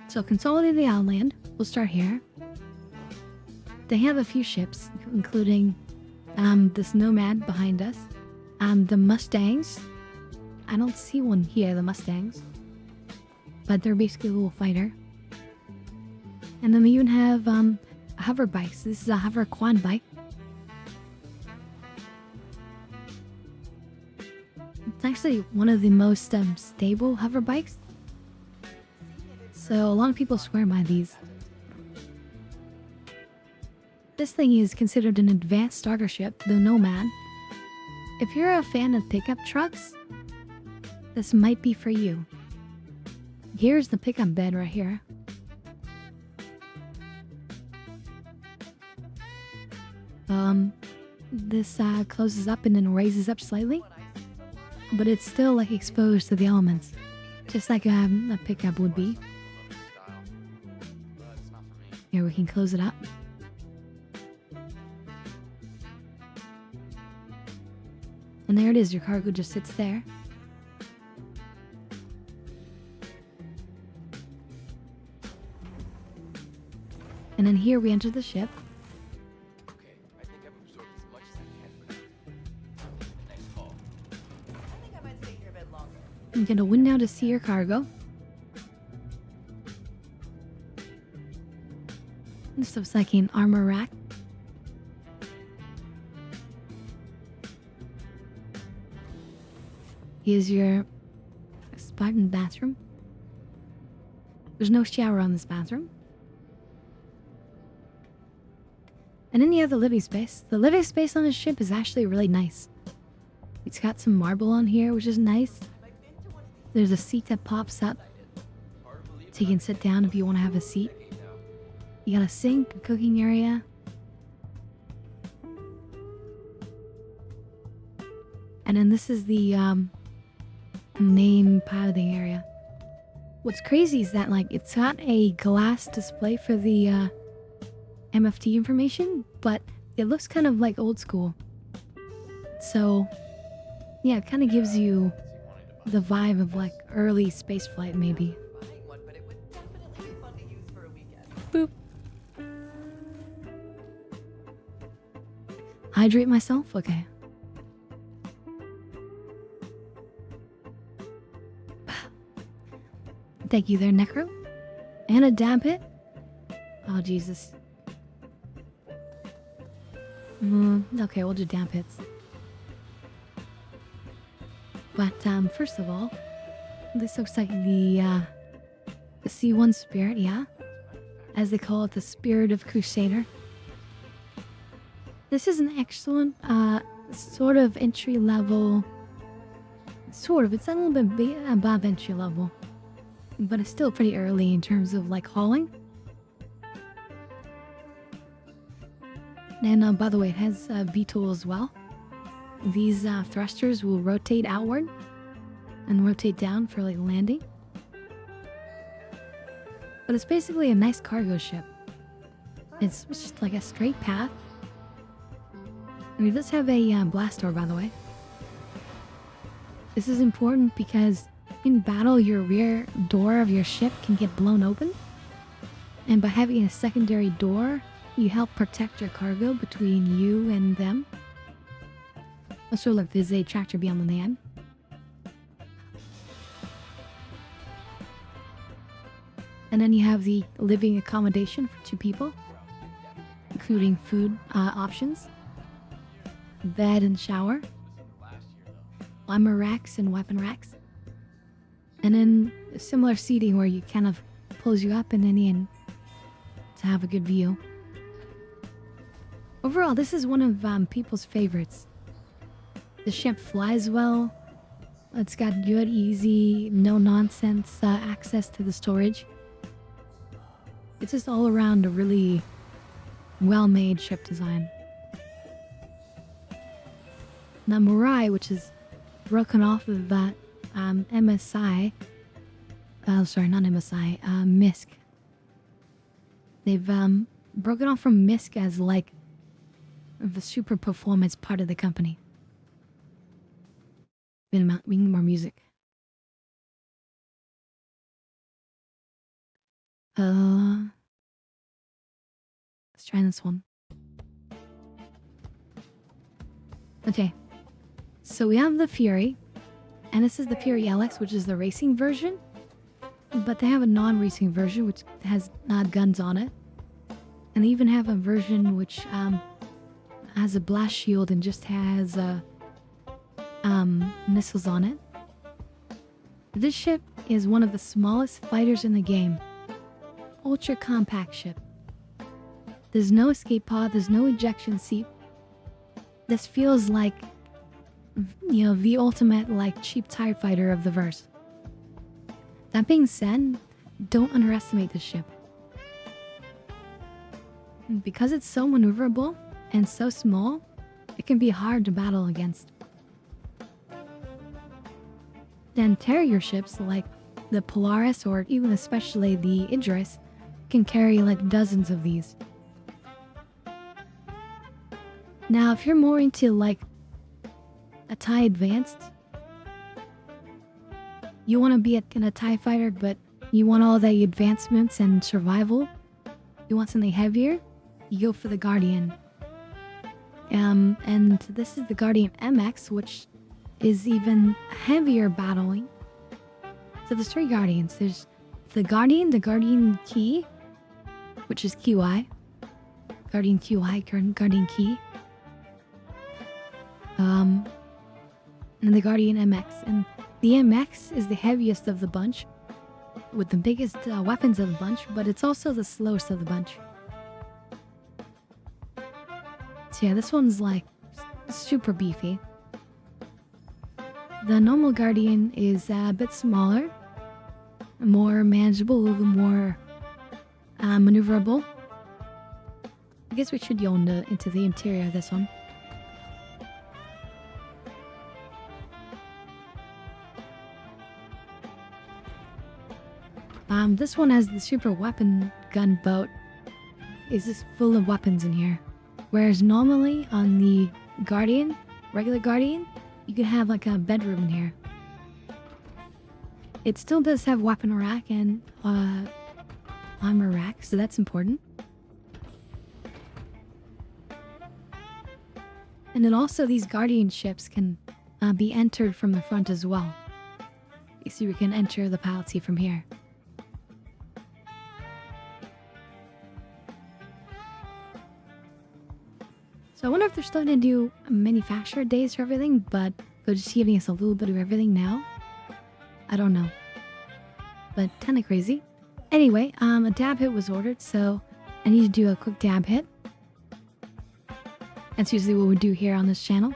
A: So Consolidated Outland, we'll start here. They have a few ships, including this Nomad behind us, the Mustangs. I don't see one here, the Mustangs, but they're basically a little fighter. And then they even have hover bikes. This is a hover quad bike. It's actually one of the most stable hover bikes. So a lot of people swear by these. This thing is considered an advanced starter ship, the Nomad. If you're a fan of pickup trucks, this might be for you. Here's the pickup bed right here. This closes up and then raises up slightly, but it's still like exposed to the elements, just like a pickup would be.
F: But it's not for me.
A: Here we can close it up. And there it is, your cargo just sits there. And then here we enter the ship.
F: Okay, I think I've absorbed as much as I can for now. Next call.
D: I think I might stay here a bit longer.
A: You get a window to see your cargo. This looks like an armor rack. Here's your Spartan bathroom. There's no shower on this bathroom. And then you have the living space. The living space on this ship is actually really nice. It's got some marble on here, which is nice. There's a seat that pops up, so you can sit down if you want to have a seat. You got a sink, a cooking area. And then this is the main piloting area. What's crazy is that like it's got a glass display for the MFT information, but it looks kind of like old school. So yeah, it kind of gives you the vibe of like early spaceflight maybe.
D: Buying one, but it would definitely be fun to use for a weekend.
A: Boop. Hydrate myself? Okay. Thank you there, Necro. And a dab hit. Oh, Jesus. Okay, we'll do damp hits. But first of all, this looks like the C1 Spirit, yeah? As they call it, the Spirit of Crusader. This is an excellent sort of entry level. It's a little bit above entry level. But it's still pretty early in terms of like hauling. And by the way, it has VTOL as well. These thrusters will rotate outward and rotate down for like landing. But it's basically a nice cargo ship. It's just like a straight path. And it does have a blast door, by the way. This is important because in battle, your rear door of your ship can get blown open. And by having a secondary door, you help protect your cargo between you and them. Also, look, there's a tractor beyond the land. And then you have the living accommodation for 2 people, including food options, bed and shower, armor racks and weapon racks. And then similar seating where you kind of pulls you up and in to have a good view. Overall, this is one of people's favorites. The ship flies well. It's got good, easy, no nonsense access to the storage. It's just all around a really well-made ship design. Now Mirai, which is broken off of that MSI, sorry, not MSI, MISC. They've broken off from MISC as like the super performance part of the company. Being more music. Let's try this one. Okay. So we have the Fury, and this is the Fury LX, which is the racing version. But they have a non-racing version, which has guns on it. And they even have a version which has a blast shield and just has missiles on it. This ship is one of the smallest fighters in the game. Ultra compact ship. There's no escape pod, there's no ejection seat. This feels like, you know, the ultimate like cheap TIE fighter of the verse. That being said, don't underestimate this ship. Because it's so maneuverable and so small, it can be hard to battle against. The interior ships like the Polaris or even especially the Idris can carry like dozens of these. Now, if you're more into like a TIE Advanced, you want to be in a TIE fighter, but you want all the advancements and survival, you want something heavier, you go for the Guardian. And this is the Guardian MX, which is even heavier battling. So there's 3 Guardians. There's the Guardian Key, which is QI. Guardian QI, Guardian Key. And the Guardian MX. And the MX is the heaviest of the bunch, with the biggest weapons of the bunch, but it's also the slowest of the bunch. So yeah, this one's like super beefy. The normal Guardian is a bit smaller, more manageable, a little more maneuverable. I guess we should go into the interior of this one. This one has the super weapon gun boat. Is just full of weapons in here. Whereas normally on the Guardian, regular Guardian, you could have like a bedroom in here. It still does have weapon rack and armor rack, so that's important. And then also these Guardian ships can be entered from the front as well. You see, we can enter the pilot seat from here. So I wonder if they're still going to do manufacturer days for everything, but they're just giving us a little bit of everything now. I don't know. But kind of crazy. Anyway, a dab hit was ordered, so I need to do a quick dab hit. That's usually what we do here on this channel.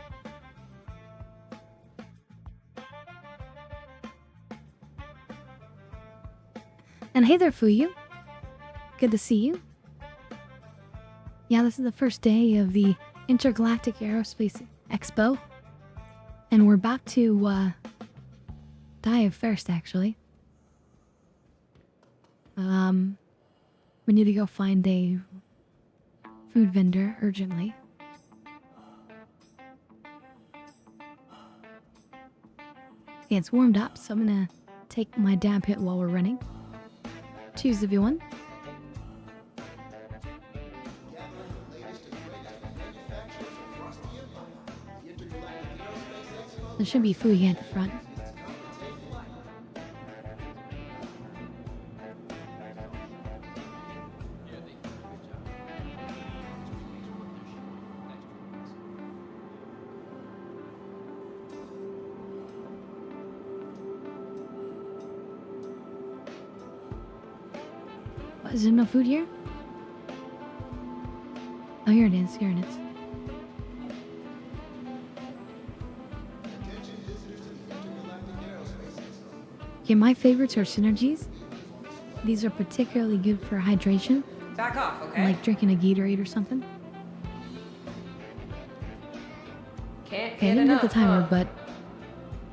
A: And hey there, Fuyu. Good to see you. Yeah, this is the first day of the Intergalactic Aerospace Expo. And we're about to dive first, actually. We need to go find a food vendor urgently. Okay, it's warmed up, so I'm gonna take my dab hit while we're running. Cheers, everyone. There should be food here at the front. Is there no food here? Oh, here it is. Here it is.
E: Attention visitors to the Intergalactic Aerospace Expo.
A: Okay, my favorites are synergies. These are particularly good for hydration,
G: Back off, okay?
A: like drinking a Gatorade or something.
G: Can't
A: Okay, I
G: get
A: didn't
G: enough,
A: hit the timer,
G: huh?
A: but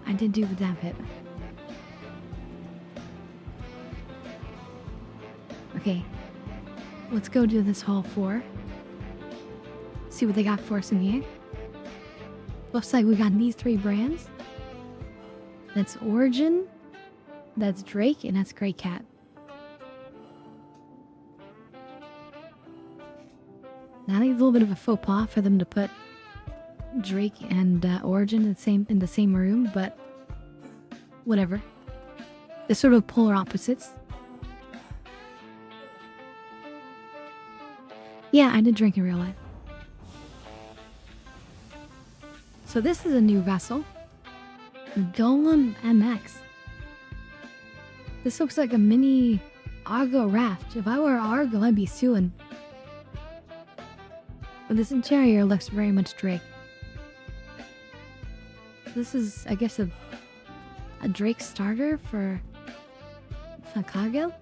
A: I did do the dab hit. Okay, let's go do this hall 4. See what they got for us in here. Looks like we got these 3 brands. That's Origin, that's Drake, and that's Grey Cat. Now I think it's a little bit of a faux pas for them to put Drake and Origin in the same room, but whatever. They're sort of polar opposites. Yeah, I did drink in real life. So this is a new vessel, the Golem MX. This looks like a mini Argo raft. If I were Argo, I'd be suing. But this interior looks very much Drake. This is, I guess, a Drake starter for Cargill?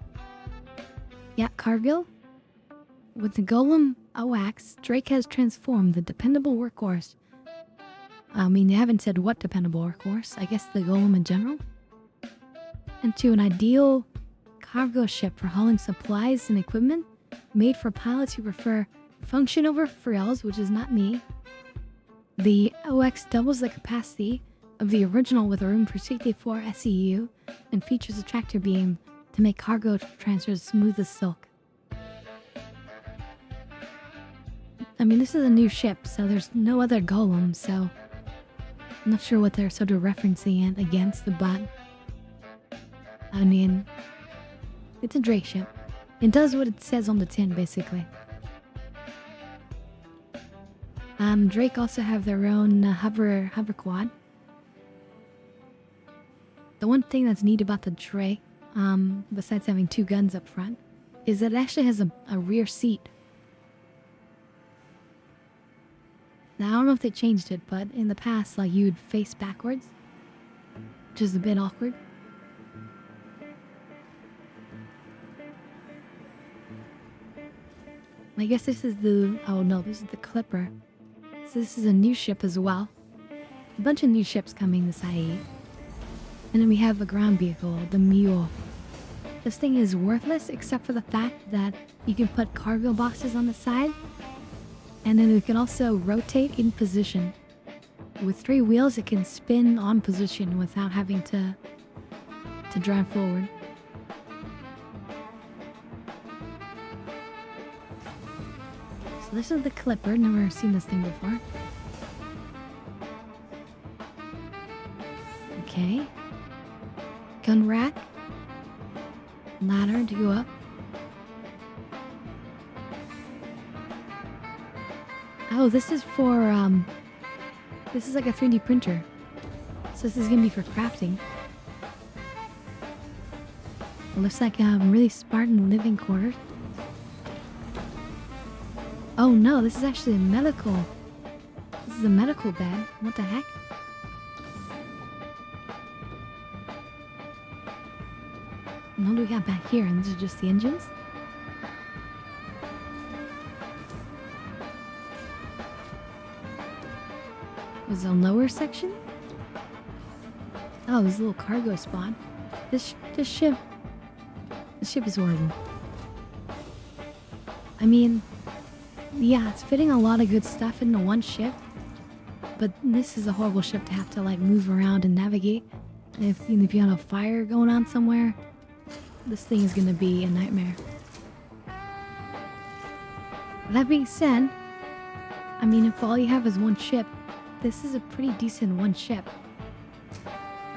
A: Yeah, Cargill. With the Golem OX, Drake has transformed the dependable workhorse. I mean, they haven't said what dependable workhorse, I guess the Golem in general, into an ideal cargo ship for hauling supplies and equipment, made for pilots who prefer function over frills, which is not me. The OX doubles the capacity of the original with room for 64 SEU and features a tractor beam to make cargo transfers smooth as silk. I mean, this is a new ship, so there's no other Golem, so I'm not sure what they're sort of referencing it against, but I mean, it's a Drake ship. It does what it says on the tin, basically. Drake also have their own hover quad. The one thing that's neat about the Drake, besides having 2 guns up front, is that it actually has a rear seat. Now, I don't know if they changed it, but in the past, like, you would face backwards, which is a bit awkward. I guess this is the... oh no, this is the Clipper. So this is a new ship as well. A bunch of new ships coming this IAE. And then we have a ground vehicle, the Mule. This thing is worthless except for the fact that you can put cargo boxes on the side. And then we can also rotate in position. With 3 wheels, it can spin on position without having to drive forward. So this is the Clipper. Never seen this thing before. Okay. Gun rack. Ladder to go up. Oh, this is for, this is like a 3D printer. So this is gonna be for crafting. It looks like really Spartan living quarters. Oh no, this is actually a medical. This is a medical bed. What the heck? And what do we got back here? And these are just the engines? Was a lower section? Oh, there's a little cargo spot. This ship is horrible. I mean, yeah, it's fitting a lot of good stuff into one ship, but this is a horrible ship to have to like move around and navigate. And if you have a fire going on somewhere, this thing is gonna be a nightmare. That being said, I mean, if all you have is one ship, this is a pretty decent one ship.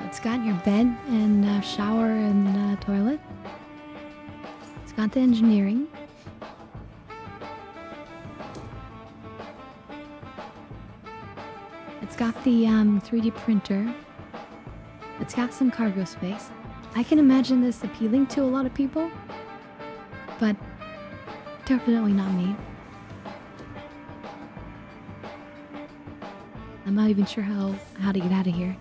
A: It's got your bed and shower and toilet. It's got the engineering. It's got the 3D printer. It's got some cargo space. I can imagine this appealing to a lot of people, but definitely not me. I'm not even sure how to get out of here.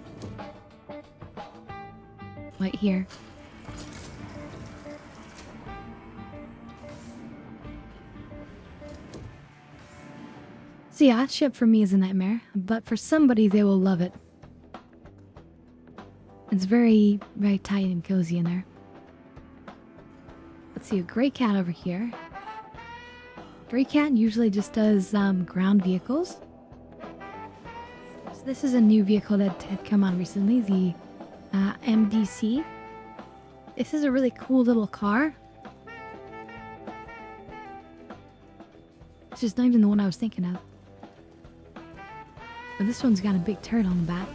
A: Right here. So yeah, that ship for me is a nightmare, but for somebody they will love it. It's very, very tight and cozy in there. Let's see, a gray cat over here. Gray cat usually just does ground vehicles. So this is a new vehicle that had come out recently, the MDC. This is a really cool little car. It's just not even the one I was thinking of. But this one's got a big turret on the back.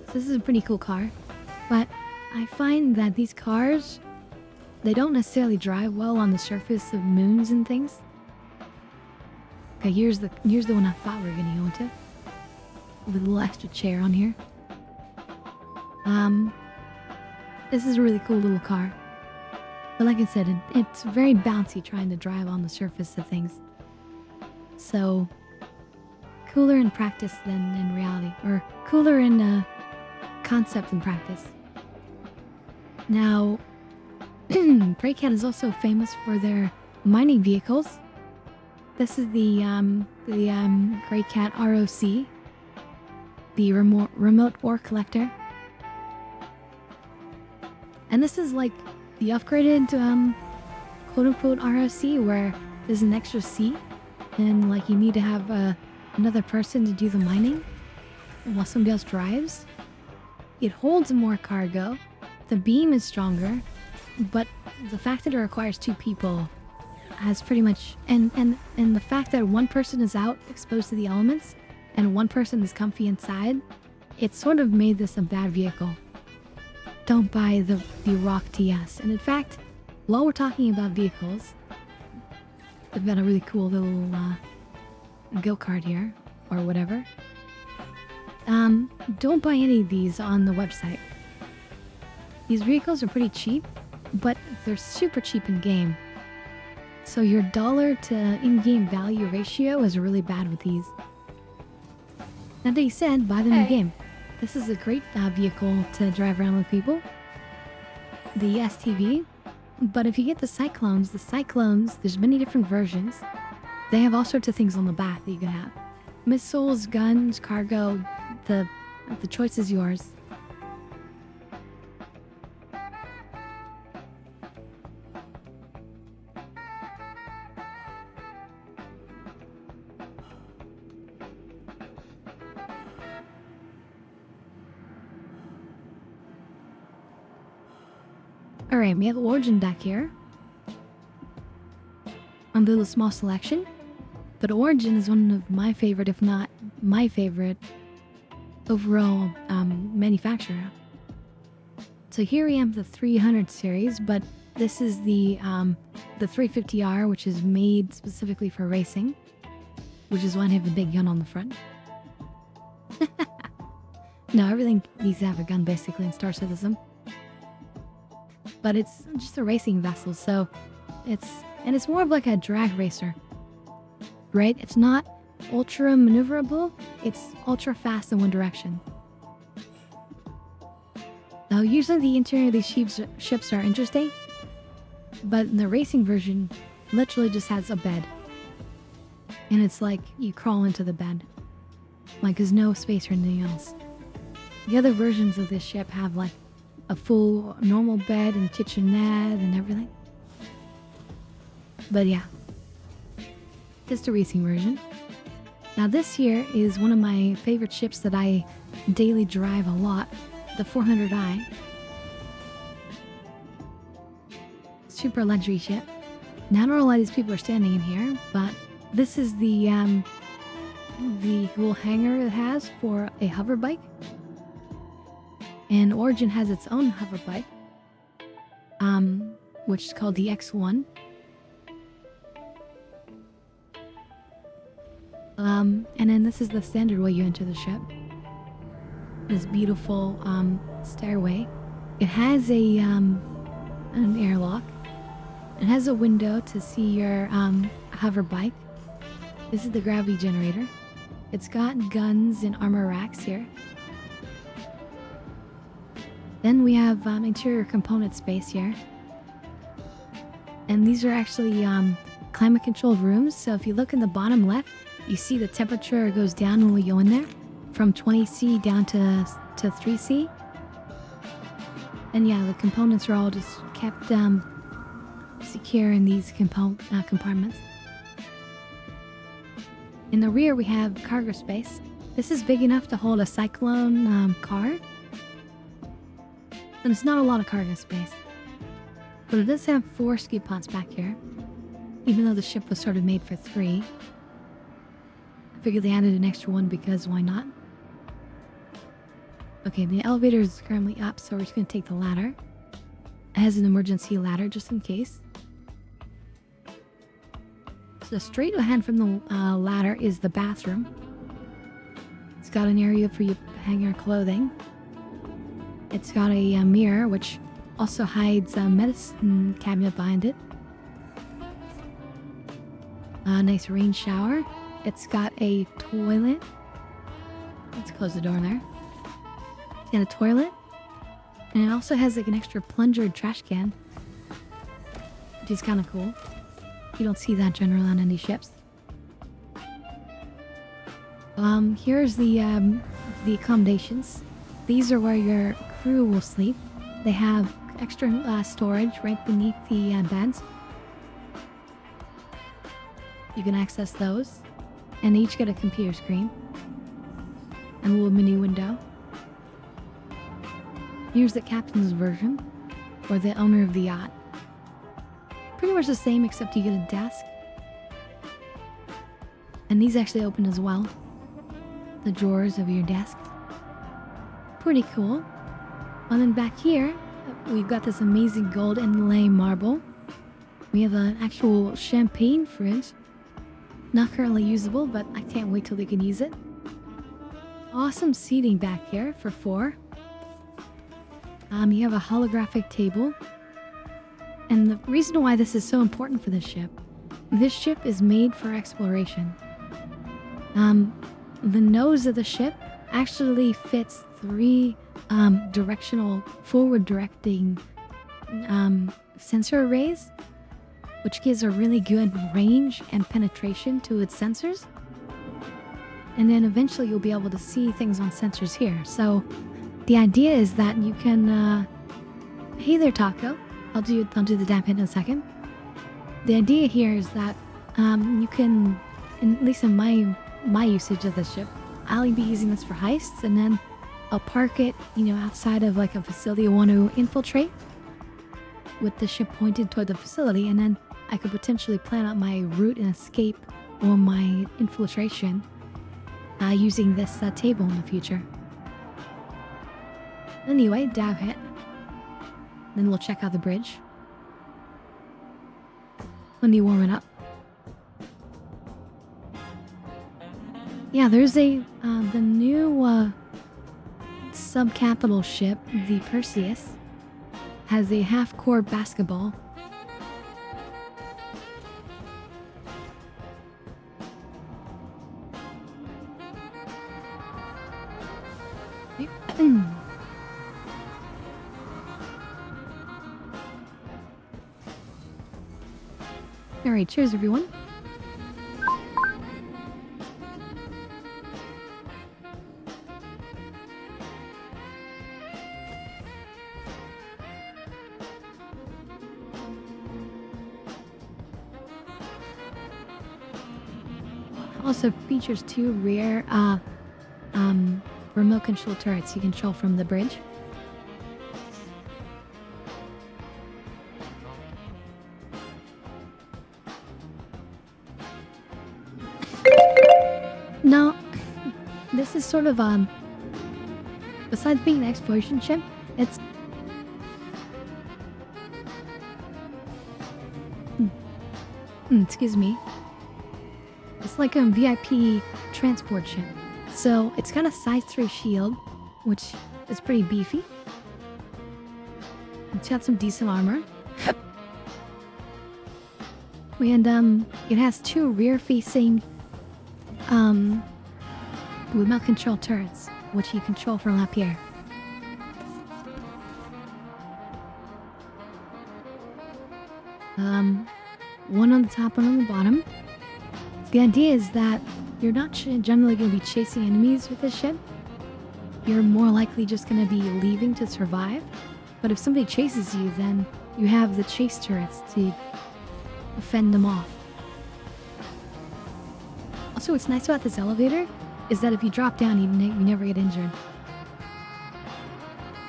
A: So this is a pretty cool car. But I find that these cars, they don't necessarily drive well on the surface of moons and things. Okay, here's the one I thought we were gonna go into. With a little extra chair on here. This is a really cool little car. But like I said, it's very bouncy trying to drive on the surface of things. So cooler in practice than in reality, or cooler in concept and practice. Now, Greycat is also famous for their mining vehicles. This is the Greycat ROC, the remote ore collector, and this is like the upgraded quote-unquote ROC, where there's an extra seat, and like you need to have another person to do the mining while somebody else drives. It holds more cargo, the beam is stronger, but the fact that it requires 2 people has pretty much, and the fact that one person is out exposed to the elements and one person is comfy inside, it sort of made this a bad vehicle. Don't buy the ROC TS. And in fact, while we're talking about vehicles, they've got a really cool little go-kart here, or whatever. Don't buy any of these on the website. These vehicles are pretty cheap, but they're super cheap in game. So your dollar to in-game value ratio is really bad with these. That being said, buy them in game. This is a great vehicle to drive around with people. The STV. But if you get the Cyclones, there's many different versions. They have all sorts of things on the back that you can have. Missiles, guns, cargo, the choice is yours. Alright, we have Origin deck here. A little small selection. But Origin is one of my favorite, if not my favorite, overall manufacturer. So here I am, the 300 series, but this is the 350R, which is made specifically for racing, which is why I have a big gun on the front. No, everything needs to have a gun basically in Star Citizen. But it's just a racing vessel, so it's more of like a drag racer. Right? It's not ultra maneuverable, it's ultra fast in one direction. Now, usually the interior of these ships are interesting, but the racing version literally just has a bed. And it's like you crawl into the bed. Like there's no space or anything else. The other versions of this ship have like a full normal bed and kitchenette and everything. But yeah. Just a racing version. Now this here is one of my favorite ships that I daily drive a lot, the 400i. Super luxury ship. Now I don't know why these people are standing in here, but this is the little hangar it has for a hover bike. And Origin has its own hover bike, which is called the X1. And then this is the standard way you enter the ship. This beautiful stairway. It has an airlock, It has a window to see your hover bike. This is the gravity generator. It's got guns and armor racks here. Then we have interior component space here. And these are actually climate controlled rooms. So if you look in the bottom left, you see the temperature goes down when we go in there from 20°C down to 3°C. And yeah, the components are all just kept secure in these compartments. In the rear, we have cargo space. This is big enough to hold a Cyclone car. And it's not a lot of cargo space. But it does have 4 ski pods back here. Even though the ship was sort of made for 3. I figured they added an extra one because why not? Okay, the elevator is currently up, so we're just going to take the ladder. It has an emergency ladder just in case. So straight ahead from the ladder is the bathroom. It's got an area for you to hang your clothing. It's got a mirror, which also hides a medicine cabinet behind it. A nice rain shower. It's got a toilet. Let's close the door there. It's got a toilet. And it also has like an extra plunger trash can, which is kind of cool. You don't see that generally on any ships. Here's the accommodations. These are where your crew will sleep. They have extra storage right beneath the beds. You can access those. And they each get a computer screen. And a little mini window. Here's the captain's version, or the owner of the yacht. Pretty much the same, except you get a desk. And these actually open as well. The drawers of your desk. Pretty cool. And then back here, we've got this amazing gold inlay marble. We have an actual champagne fridge. Not currently usable, but I can't wait till they can use it. Awesome seating back here for 4. You have a holographic table. And the reason why this is so important for this ship is made for exploration. The nose of the ship actually fits 3 directional forward directing sensor arrays, which gives a really good range and penetration to its sensors. And then eventually you'll be able to see things on sensors here. So the idea is that you can, hey there Taco, I'll do the damp hit in a second. The idea here is that you can, at least in my usage of the ship, I'll be using this for heists, and then I'll park it, outside of like a facility I want to infiltrate with the ship pointed toward the facility, and then I could potentially plan out my route and escape or my infiltration using this table in the future. Anyway, dab hit. Then we'll check out the bridge. When you warm it up. Yeah, there's the new sub-capital ship, the Perseus, has a half-court basketball. Alright, cheers everyone. Also features 2 rear remote control turrets you can control from the bridge. Now, this is sort of besides being an exploration ship, it's excuse me. It's like a VIP transport ship. So it's got a size 3 shield, which is pretty beefy. It's got some decent armor. And it has two rear-facing remote control turrets, which you control from up here. One on the top, one on the bottom. The idea is that you're not generally going to be chasing enemies with this ship. You're more likely just going to be leaving to survive. But if somebody chases you, then you have the chase turrets to fend them off. Also, what's nice about this elevator is that if you drop down, you never get injured.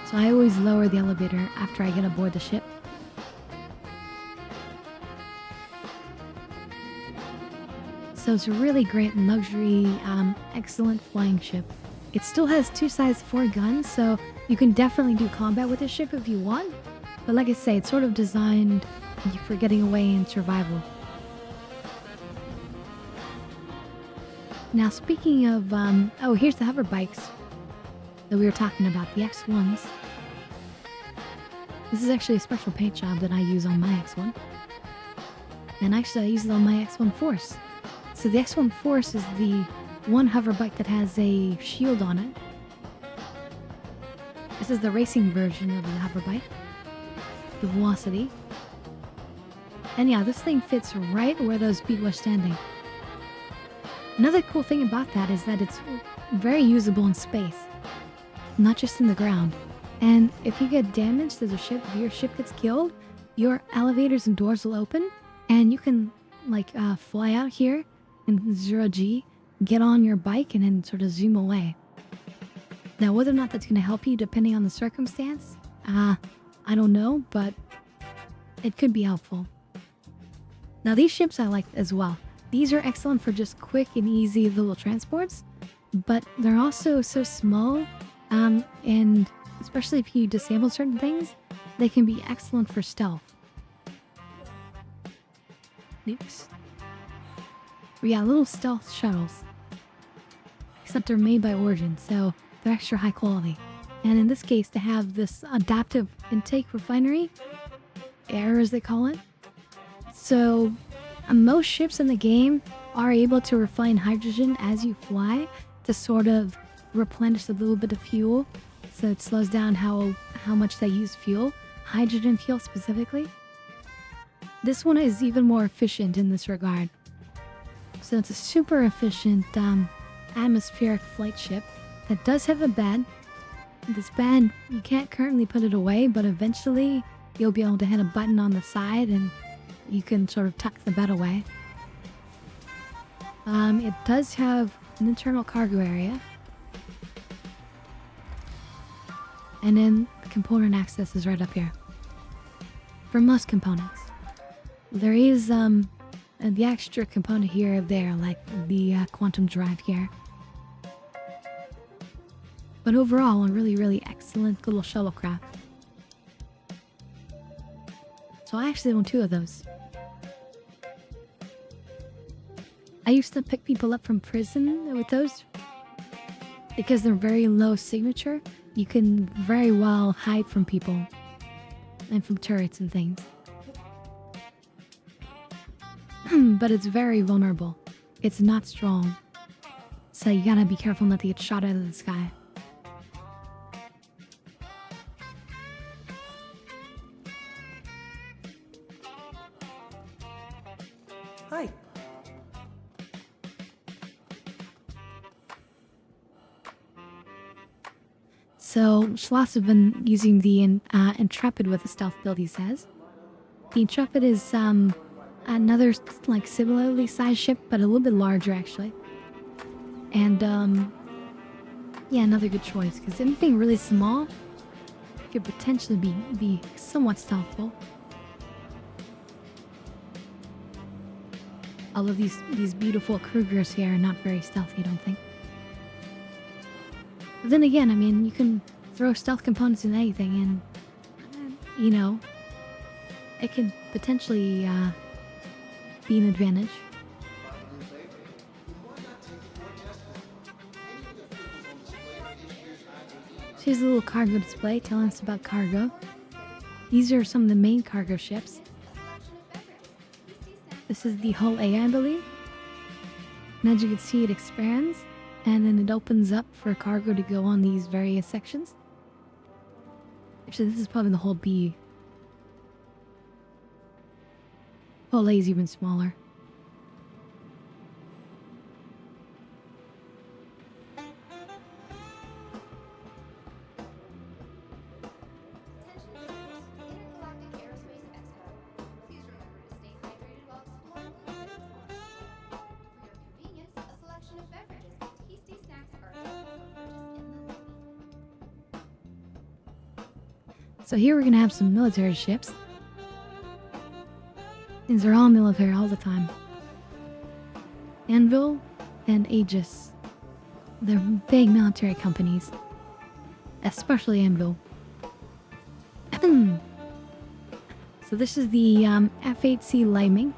A: So I always lower the elevator after I get aboard the ship. So it's a really great luxury, excellent flying ship. It still has 2 size 4 guns, so you can definitely do combat with this ship if you want. But like I say, it's sort of designed for getting away in survival. Now speaking of, oh, here's the hover bikes that we were talking about, the X1s. This is actually a special paint job that I use on my X1. And actually I use it on my X1 Force. So the X1 Force is the one hover bike that has a shield on it. This is the racing version of the hover bike, the Velocity. And yeah, this thing fits right where those people are standing. Another cool thing about that is that it's very usable in space, not just in the ground. And if you get damaged to the ship, if your ship gets killed, your elevators and doors will open, and you can like fly out here in 0G, get on your bike, and then sort of zoom away. Now, whether or not that's going to help you depending on the circumstance, I don't know, but it could be helpful. Now, these ships I like as well. These are excellent for just quick and easy little transports, but they're also so small, and especially if you disable certain things, they can be excellent for stealth. Oops. Yeah, little stealth shuttles. Except they're made by Origin, so they're extra high quality. And in this case, they have this adaptive intake refinery, air as they call it. So most ships in the game are able to refine hydrogen as you fly to sort of replenish a little bit of fuel. So it slows down how much they use fuel, hydrogen fuel specifically. This one is even more efficient in this regard. So it's a super efficient atmospheric flight ship that does have a bed. This bed, you can't currently put it away, but eventually you'll be able to hit a button on the side and you can sort of tuck the bed away. It does have an internal cargo area. And then the component access is right up here. For most components. There is the extra component here or there, like the quantum drive here. But overall, a really, really excellent little shuttlecraft. So I actually own 2 of those. I used to pick people up from prison with those. Because they're very low signature, you can very well hide from people. And from turrets and things. But it's very vulnerable. It's not strong. So you gotta be careful not to get shot out of the sky.
G: Hi.
A: So Schloss have been using the Intrepid with a stealth build, he says. The Intrepid is another like similarly sized ship, but a little bit larger actually. And yeah, another good choice because anything really small could potentially be somewhat stealthful. All of these beautiful Krugers here are not very stealthy, I don't think. But then again, I mean, you can throw stealth components in anything, and you know, it can potentially be an advantage. So here's a little cargo display telling us about cargo. These are some of the main cargo ships. This is the hull A, I believe. And as you can see, it expands, and then it opens up for cargo to go on these various sections. Actually, this is probably the hull B. Hull A is even smaller.
C: Attention visitors to the Intergalactic Aerospace Expo. Please remember to stay hydrated while exploring the exhibits on display. For your convenience, a selection of beverages and tasty snacks are available for purchase in the lobby.
A: So here we're gonna have some military ships. These are all military all the time. Anvil and Aegis. They're big military companies. Especially Anvil. So this is the F-8C Liming.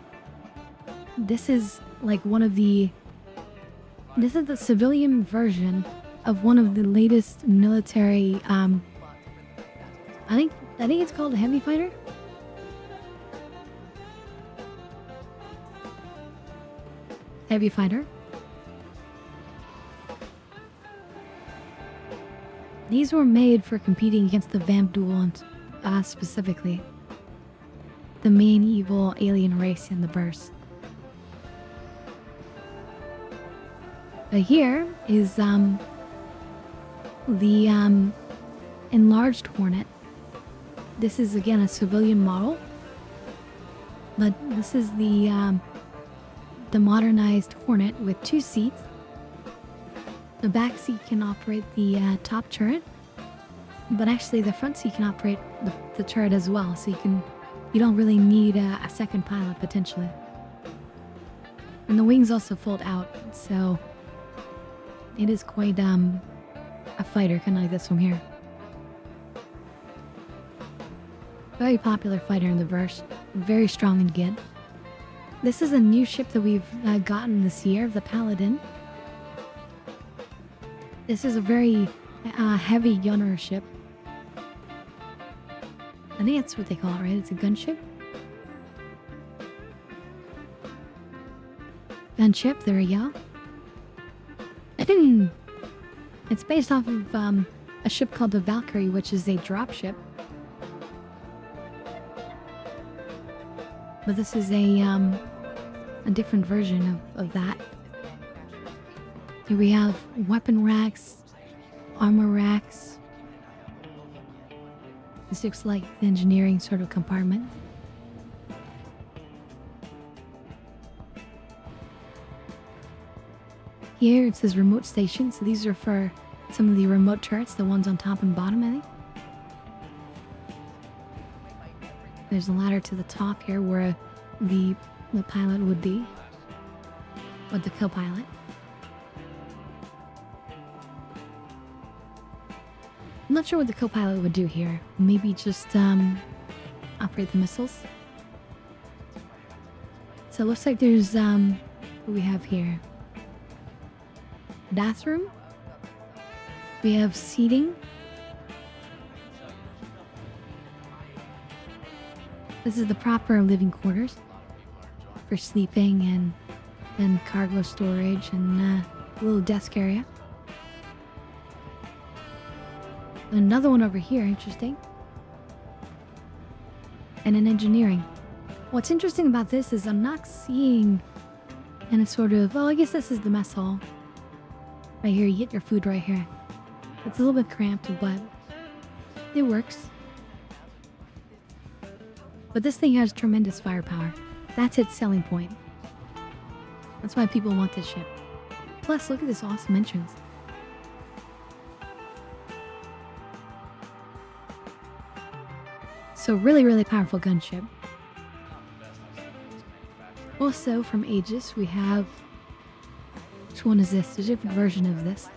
A: This is like one of the... This is the civilian version of one of the latest military... I think it's called a heavy fighter. Heavy fighter. These were made for competing against the Vamp Duels, specifically. The main evil alien race in the verse. But here is the enlarged Hornet. This is again a civilian model, but this is the modernized Hornet with 2 seats. The back seat can operate the top turret, but actually the front seat can operate the turret as well. So you don't really need a second pilot potentially. And the wings also fold out, so it is quite a fighter, kind of like this one here. Very popular fighter in the verse, very strong and good. This is a new ship that we've gotten this year, the Paladin. This is a very heavy gunner ship. I think that's what they call it, right? It's a gunship. Gunship, there we go. It's based off of a ship called the Valkyrie, which is a dropship. But this is a different version of that. Here we have weapon racks, armor racks. This looks like the engineering sort of compartment. Here it says remote station, so these are for some of the remote turrets, the ones on top and bottom, I think. There's a ladder to the top here where the pilot would be, or the co-pilot. I'm not sure what the co-pilot would do here. Maybe just operate the missiles. So it looks like there's what we have here. Bathroom. We have seating. This is the proper living quarters for sleeping and cargo storage and a little desk area. Another one over here, interesting. And an engineering. What's interesting about this is I'm not seeing any sort of, well, I guess this is the mess hall. Right here, you get your food right here. It's a little bit cramped, but it works. But this thing has tremendous firepower. That's its selling point. That's why people want this ship. Plus, look at this awesome entrance. So really, really powerful gunship. Also from Aegis, we have... Which one is this? There's a different version of this.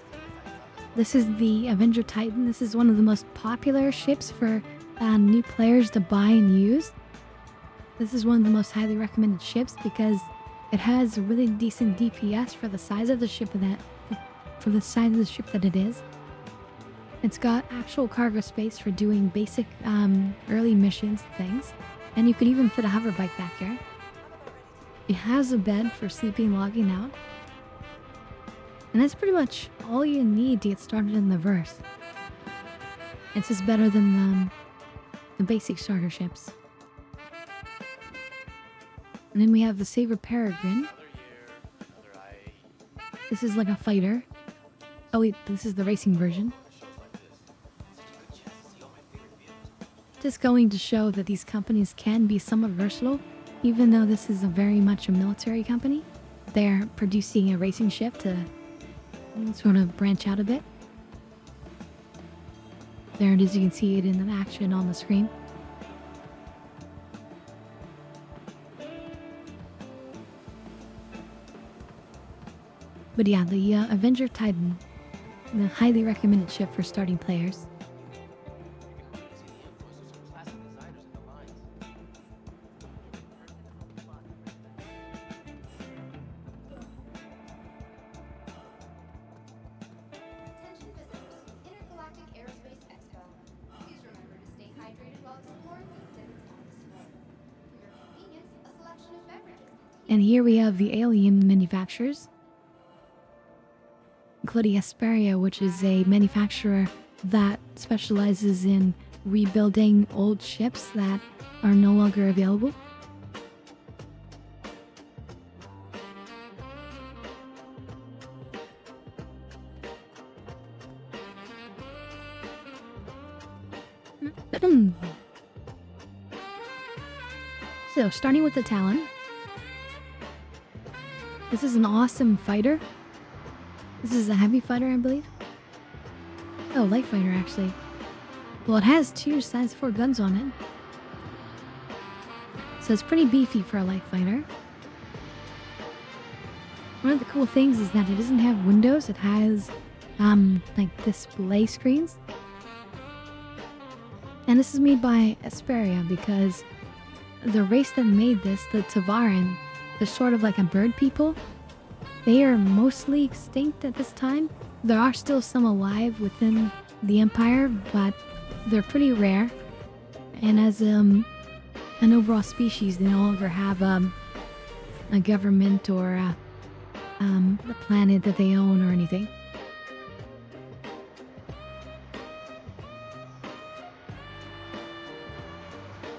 A: This is the Avenger Titan. This is one of the most popular ships for new players to buy and use. This is one of the most highly recommended ships because it has a really decent DPS for the size of the ship that it is. It's got actual cargo space for doing basic early missions and things. And you could even fit a hover bike back here. It has a bed for sleeping, logging out. And that's pretty much all you need to get started in the verse. It's just better than the basic starter ships. And then we have the Saber Peregrine.
F: Another year, another IAE.
A: This is like a fighter. Oh wait, this is the racing version.
F: Shows like this. Such a good chance to see all my favorite vehicles.
A: Just going to show that these companies can be somewhat versatile, even though this is a very much a military company. They're producing a racing ship to sort of branch out a bit. There it is, you can see it in action on the screen. But yeah, the Avenger Titan, the highly recommended ship for starting players.
F: See the influence of some classic designers in the lines.
C: Attention visitors to the Intergalactic Aerospace Expo. Please remember to stay hydrated while exploring the exhibits on display. For your convenience, a selection of beverages
A: And here we have the alien manufacturers, including Asperia, which is a manufacturer that specializes in rebuilding old ships that are no longer available. So, starting with the Talon. This is an awesome fighter. This is a heavy fighter, I believe. Oh, light fighter, actually. Well, it has 2 size 4 guns on it. So it's pretty beefy for a light fighter. One of the cool things is that it doesn't have windows. It has, like display screens. And this is made by Asperia because the race that made this, the Tavaran, the sort of like a bird people, they are mostly extinct at this time. There are still some alive within the Empire, but they're pretty rare. And as an overall species, they no longer have a government or a planet that they own or anything.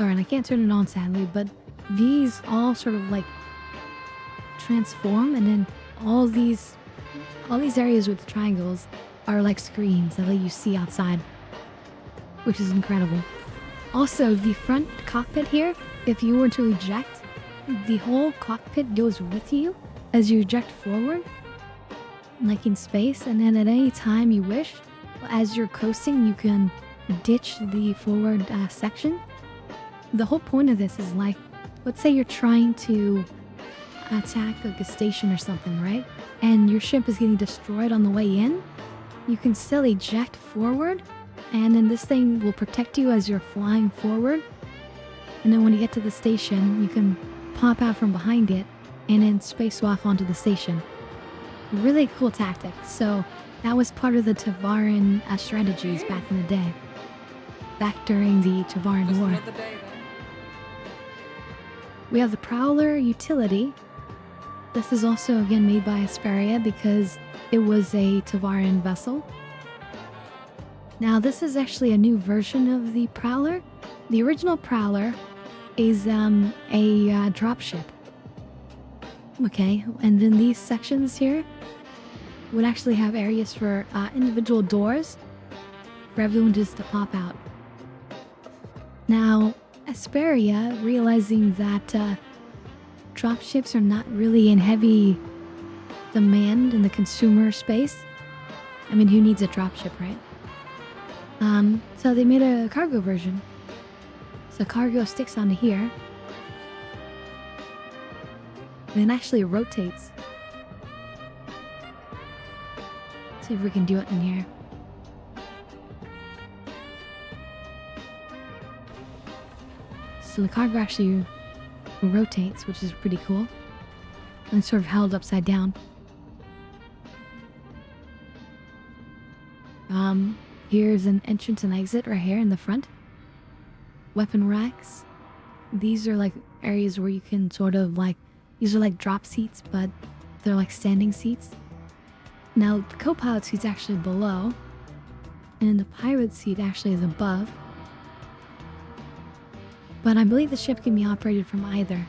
A: Alright, I can't turn it on sadly, but these all sort of like transform, and then all these areas with triangles are like screens that let you see outside, which is incredible. Also, the front cockpit here, if you were to eject, the whole cockpit goes with you as you eject forward, like in space, and then at any time you wish, as you're coasting, you can ditch the forward section. The whole point of this is like, let's say you're trying to attack like a station or something, right? And your ship is getting destroyed on the way in. You can still eject forward, and then this thing will protect you as you're flying forward. And then when you get to the station, you can pop out from behind it and then spacewalk onto the station. Really cool tactic. So that was part of the Tavaran strategies back in the day. Back during the Tavaran War.
G: Another day, then.
A: We have the Prowler Utility. This is also again made by Asperia because it was a Tavaran vessel. Now this is actually a new version of the Prowler. The original Prowler is a dropship. Okay, and then these sections here would actually have areas for individual doors for everyone just to pop out. Now, Asperia, realizing that dropships are not really in heavy demand in the consumer space. I mean, who needs a dropship, right? So they made a cargo version. So cargo sticks onto here. And it actually rotates. See if we can do it in here. So the cargo actually rotates, which is pretty cool. And it's sort of held upside down. Here's an entrance and exit right here in the front. Weapon racks. These are like areas where you can sort of like These are like drop seats, but they're like standing seats. Now, the co-pilot seat's actually below, and the pilot seat actually is above. But I believe the ship can be operated from either.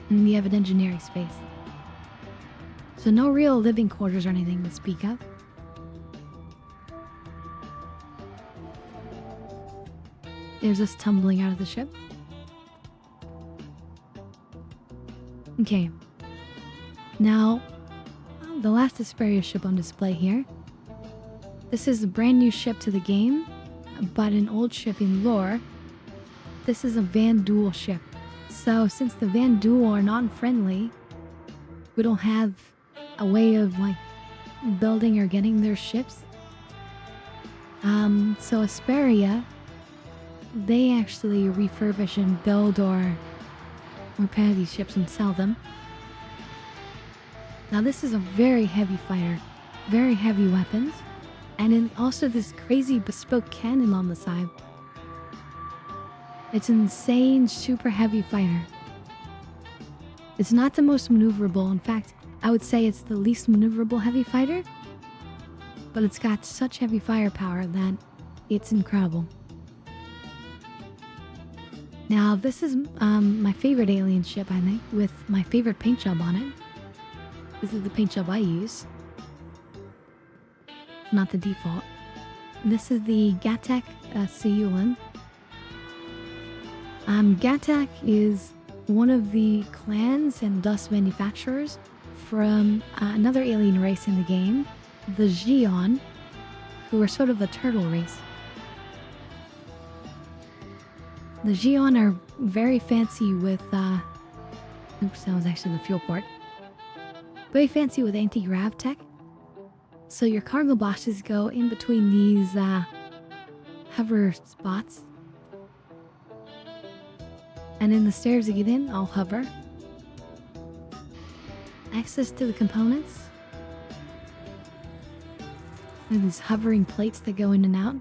A: And we have an engineering space. So no real living quarters or anything to speak of. There's us tumbling out of the ship. Okay. Now, the last Asperia ship on display here. This is a brand new ship to the game, but an old ship in lore. This is a Van Duel ship. So since the Van Duel are non-friendly, we don't have a way of like building or getting their ships. So Asperia, they actually refurbish and build or repair these ships and sell them. Now this is a very heavy fighter, very heavy weapons, and then also this crazy bespoke cannon on the side. It's an insane, super heavy fighter. It's not the most maneuverable. In fact, I would say it's the least maneuverable heavy fighter, but it's got such heavy firepower that it's incredible. Now, this is my favorite alien ship, I think, with my favorite paint job on it. This is the paint job I use. Not the default. This is the Gatak Seulin. Gatak is one of the clans and thus manufacturers from another alien race in the game, the Xion, who are sort of a turtle race. The Xion are very fancy with, oops, that was actually the fuel port. Very fancy with anti-grav tech. So your cargo boxes go in between these hover spots. And then the stairs to get in, I'll hover. Access to the components. And these hovering plates that go in and out.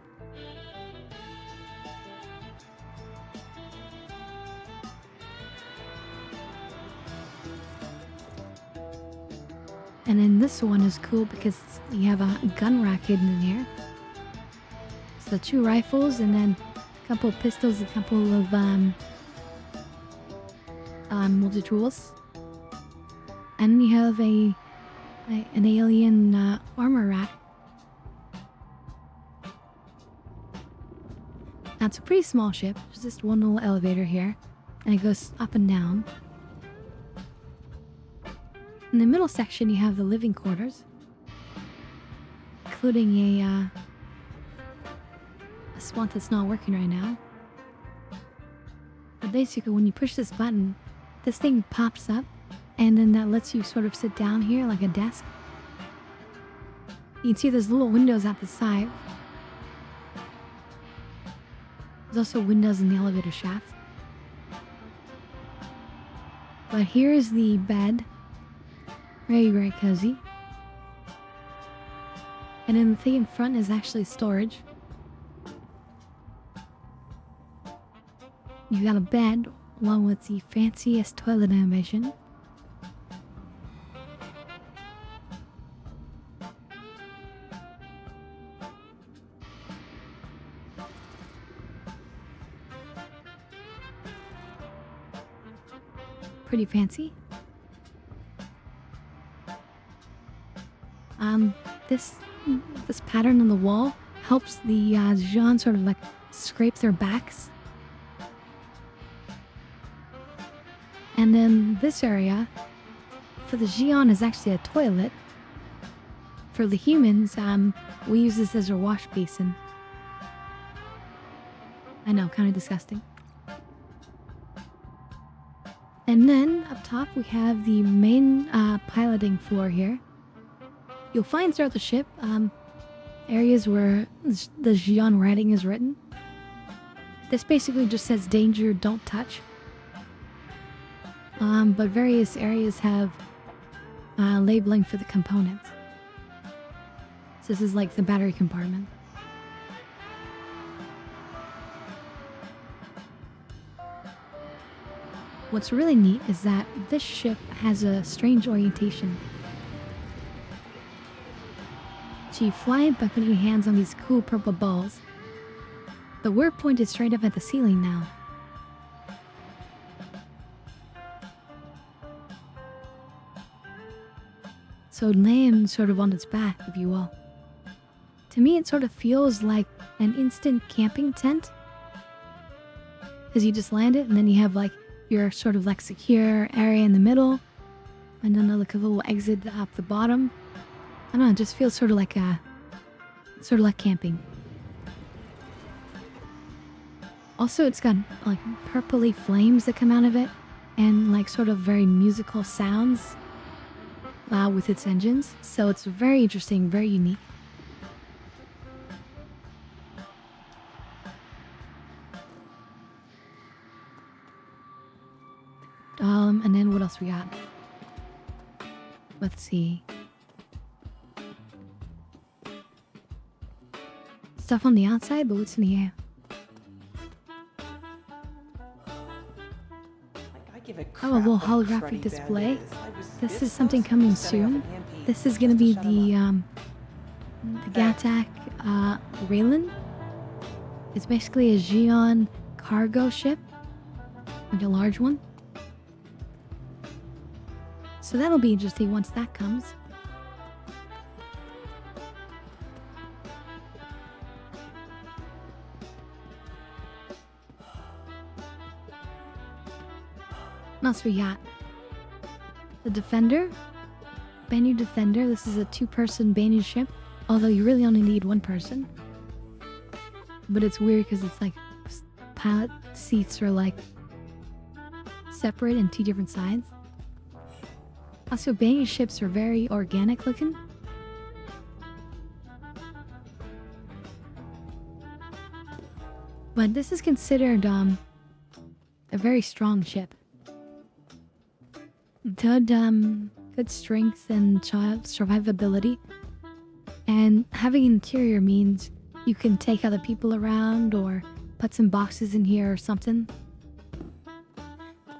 A: And then this one is cool because you have a gun rack hidden in here. So 2 rifles and then a couple of pistols, a couple of multi-tools. And then you have an alien armor rack. Now it's a pretty small ship. There's just one little elevator here. And it goes up and down. In the middle section, you have the living quarters, including a spot that's not working right now. But basically, when you push this button, this thing pops up, and then that lets you sort of sit down here like a desk. You can see there's little windows at the side. There's also windows in the elevator shaft. But here's the bed. Very, very cozy. And then the thing in front is actually storage. You got a bed along with the fanciest toilet animation. Pretty fancy. This pattern on the wall helps the Xion sort of like scrape their backs. And then this area for the Xion is actually a toilet. For the humans, we use this as our wash basin. I know, kind of disgusting. And then up top we have the main piloting floor here. You'll find throughout the ship areas where the Xion writing is written. This basically just says danger, don't touch. But various areas have labeling for the components. So this is like the battery compartment. What's really neat is that this ship has a strange orientation. So you fly it by putting your hands on these cool purple balls. The we're pointed straight up at the ceiling now. So it lands sort of on its back, if you will. To me, it sort of feels like an instant camping tent. Because you just land it, and then you have like your sort of like secure area in the middle, and then like a little exit up the bottom. I don't know, it just feels sort of like camping. Also, it's got like purpley flames that come out of it, and like sort of very musical sounds with its engines. So it's very interesting, very unique. And then what else we got? Let's see. Stuff on the outside, but what's in the air? Oh, a little holographic display. This is something coming soon. This is gonna be the Gatak Raylan. It's basically a Xeon cargo ship, like a large one. So that'll be interesting once that comes. What else we got? The Defender. Banu Defender. This is a 2-person Banu ship. Although you really only need 1 person. But it's weird because it's like pilot seats are like separate in 2 different sides. Also, Banu ships are very organic looking. But this is considered a very strong ship. Good strength and survivability. And having an interior means you can take other people around or put some boxes in here or something.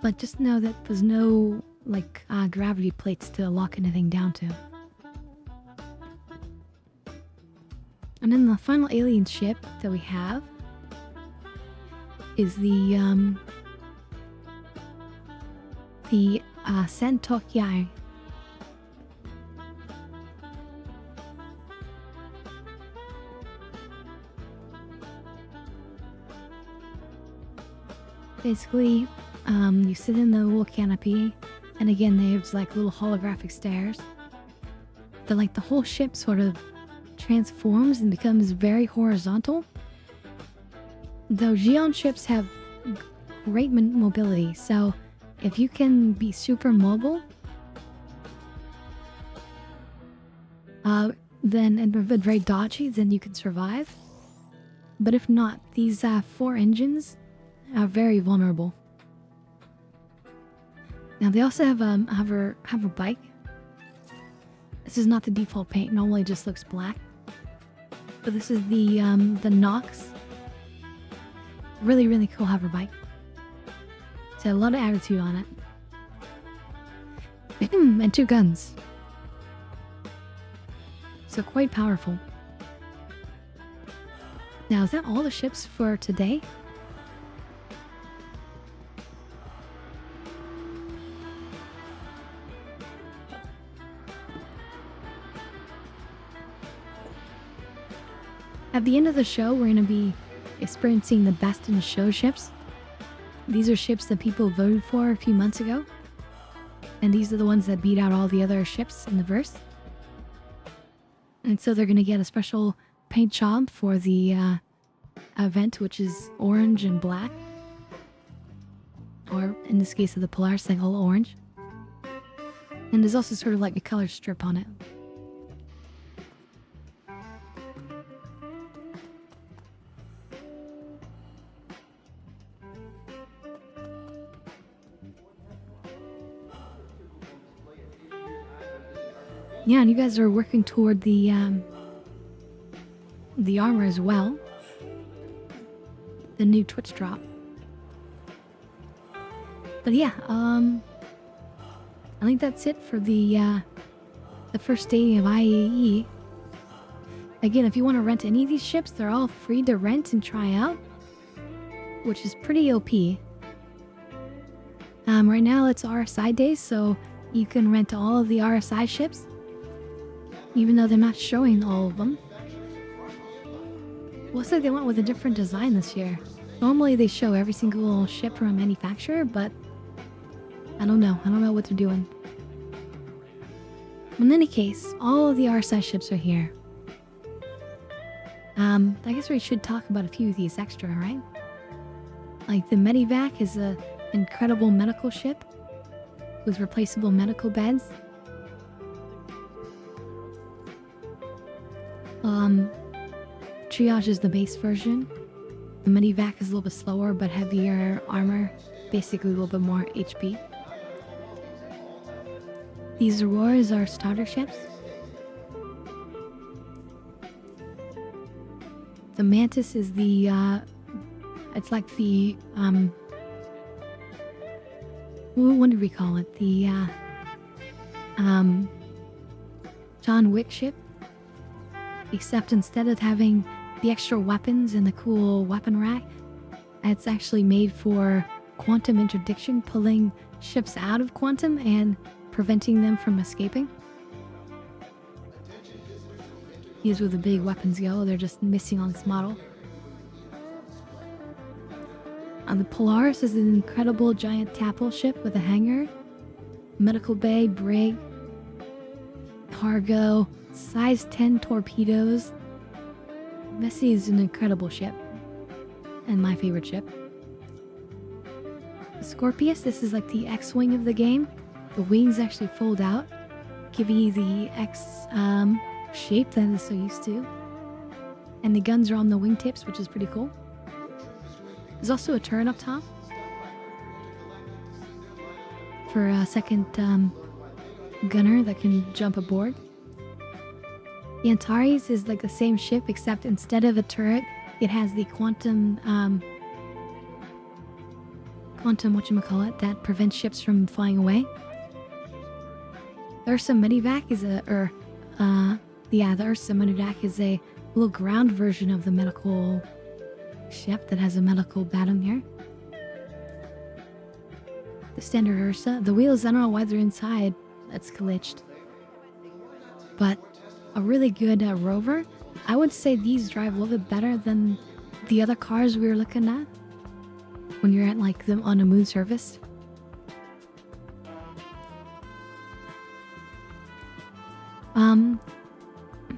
A: But just know that there's no like gravity plates to lock anything down to. And then the final alien ship that we have is the Sentokyai. Basically, you sit in the little canopy, and again, they have like little holographic stairs. But like the whole ship sort of transforms and becomes very horizontal. Though Xeon ships have great mobility, so if you can be super mobile, then and very dodgy, then you can survive. But if not, these 4 engines are very vulnerable. Now they also have a bike. This is not the default paint. Normally it just looks black. But this is the Nox. Really, really cool hover bike. It's got a lot of attitude on it. And 2 guns. So quite powerful. Now, is that all the ships for today? At the end of the show, we're going to be experiencing the best in the show ships. These are ships that people voted for a few months ago. And these are the ones that beat out all the other ships in the verse. And so they're going to get a special paint job for the event, which is orange and black. Or in this case of the Polaris cycle, orange. And there's also sort of like a color strip on it. Yeah, and you guys are working toward the armor as well. The new Twitch drop. But yeah, I think that's it for the first day of IAE. Again, if you want to rent any of these ships, they're all free to rent and try out, which is pretty OP. Right now it's RSI days, so you can rent all of the RSI ships, even though they're not showing all of them. Looks like they went with a different design this year. Normally they show every single ship from a manufacturer, but I don't know. I don't know what they're doing. In any case, all of the RSI ships are here. I guess we should talk about a few of these extra, right? Like the Medivac is an incredible medical ship with replaceable medical beds. Triage is the base version. The Medivac is a little bit slower but heavier armor, basically a little bit more HP. These Auroras are starter ships. The Mantis is the, it's like the, what did we call it? The, John Wick ship. Except instead of having the extra weapons and the cool weapon rack, it's actually made for quantum interdiction, pulling ships out of quantum and preventing them from escaping. Here's where the big weapons go. They're just missing on this model. The Polaris is an incredible giant Tapple ship with a hangar, medical bay, brig, cargo, size 10 torpedoes. Messi is an incredible ship, and my favorite ship. The Scorpius, this is like the X-wing of the game. The wings actually fold out, giving you the X shape that is so used to. And the guns are on the wingtips, which is pretty cool. There's also a turret up top for a second gunner that can jump aboard. The Antares is like the same ship, except instead of a turret, it has the quantum whatchamacallit that prevents ships from flying away. The Ursa Medivac is the Ursa Medivac is a little ground version of the medical ship that has a medical bat on here. The standard Ursa, the wheels, I don't know why they're inside. That's glitched. But a really good rover. I would say these drive a little bit better than the other cars we were looking at when you're at like them on a moon surface.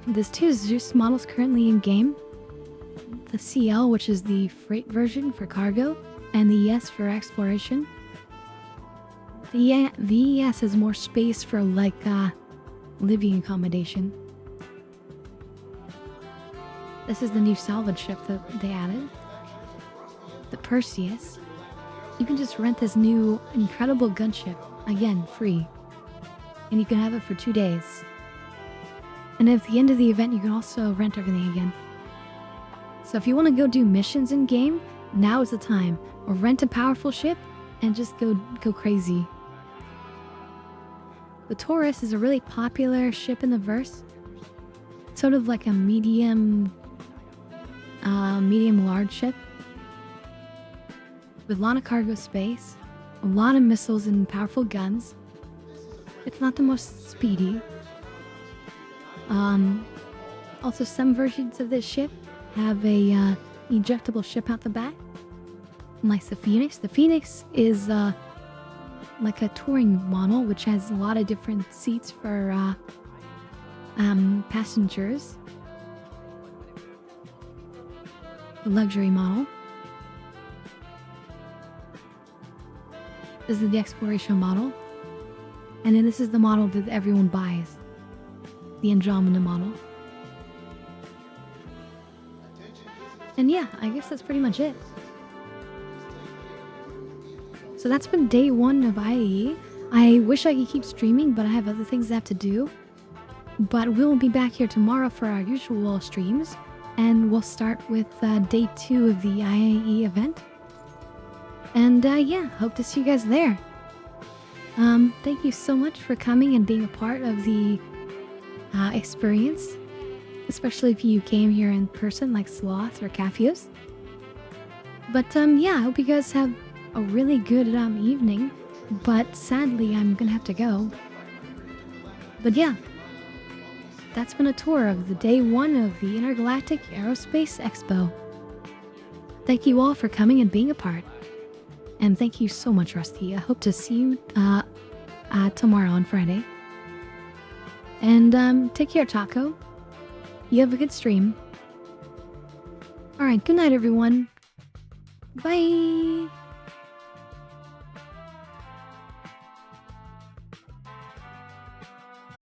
A: There's two Zeus models currently in game. The CL, which is the freight version for cargo, and the ES for exploration. The ES has more space for like living accommodation. This is the new salvage ship that they added. The Perseus. You can just rent this new incredible gunship, again, free. And you can have it for 2 days. And at the end of the event, you can also rent everything again. So if you want to go do missions in game, now is the time. Or rent a powerful ship and just go crazy. The Taurus is a really popular ship in the verse. It's sort of like a medium large ship with a lot of cargo space, a lot of missiles and powerful guns. It's not the most speedy. Also, some versions of this ship have a ejectable ship out the back, like the Phoenix. The Phoenix is like a touring model, which has a lot of different seats for passengers. The luxury model. This is the exploration model. And then this is the model that everyone buys. The Andromeda model. And yeah, I guess that's pretty much it. So that's been day 1 of IAE. I wish I could keep streaming, but I have other things I have to do. But we'll be back here tomorrow for our usual streams. And we'll start with day 2 of the IAE event. And yeah, hope to see you guys there. Thank you so much for coming and being a part of the experience, especially if you came here in person like Sloth or Cafios. But yeah, I hope you guys have a really good evening. But sadly, I'm gonna have to go. But yeah, that's been a tour of the day 1 of the Intergalactic Aerospace Expo. Thank you all for coming and being a part. And thank you so much, Rusty. I hope to see you tomorrow on Friday. And take care, Taco. You have a good stream. Alright, good night, everyone. Bye.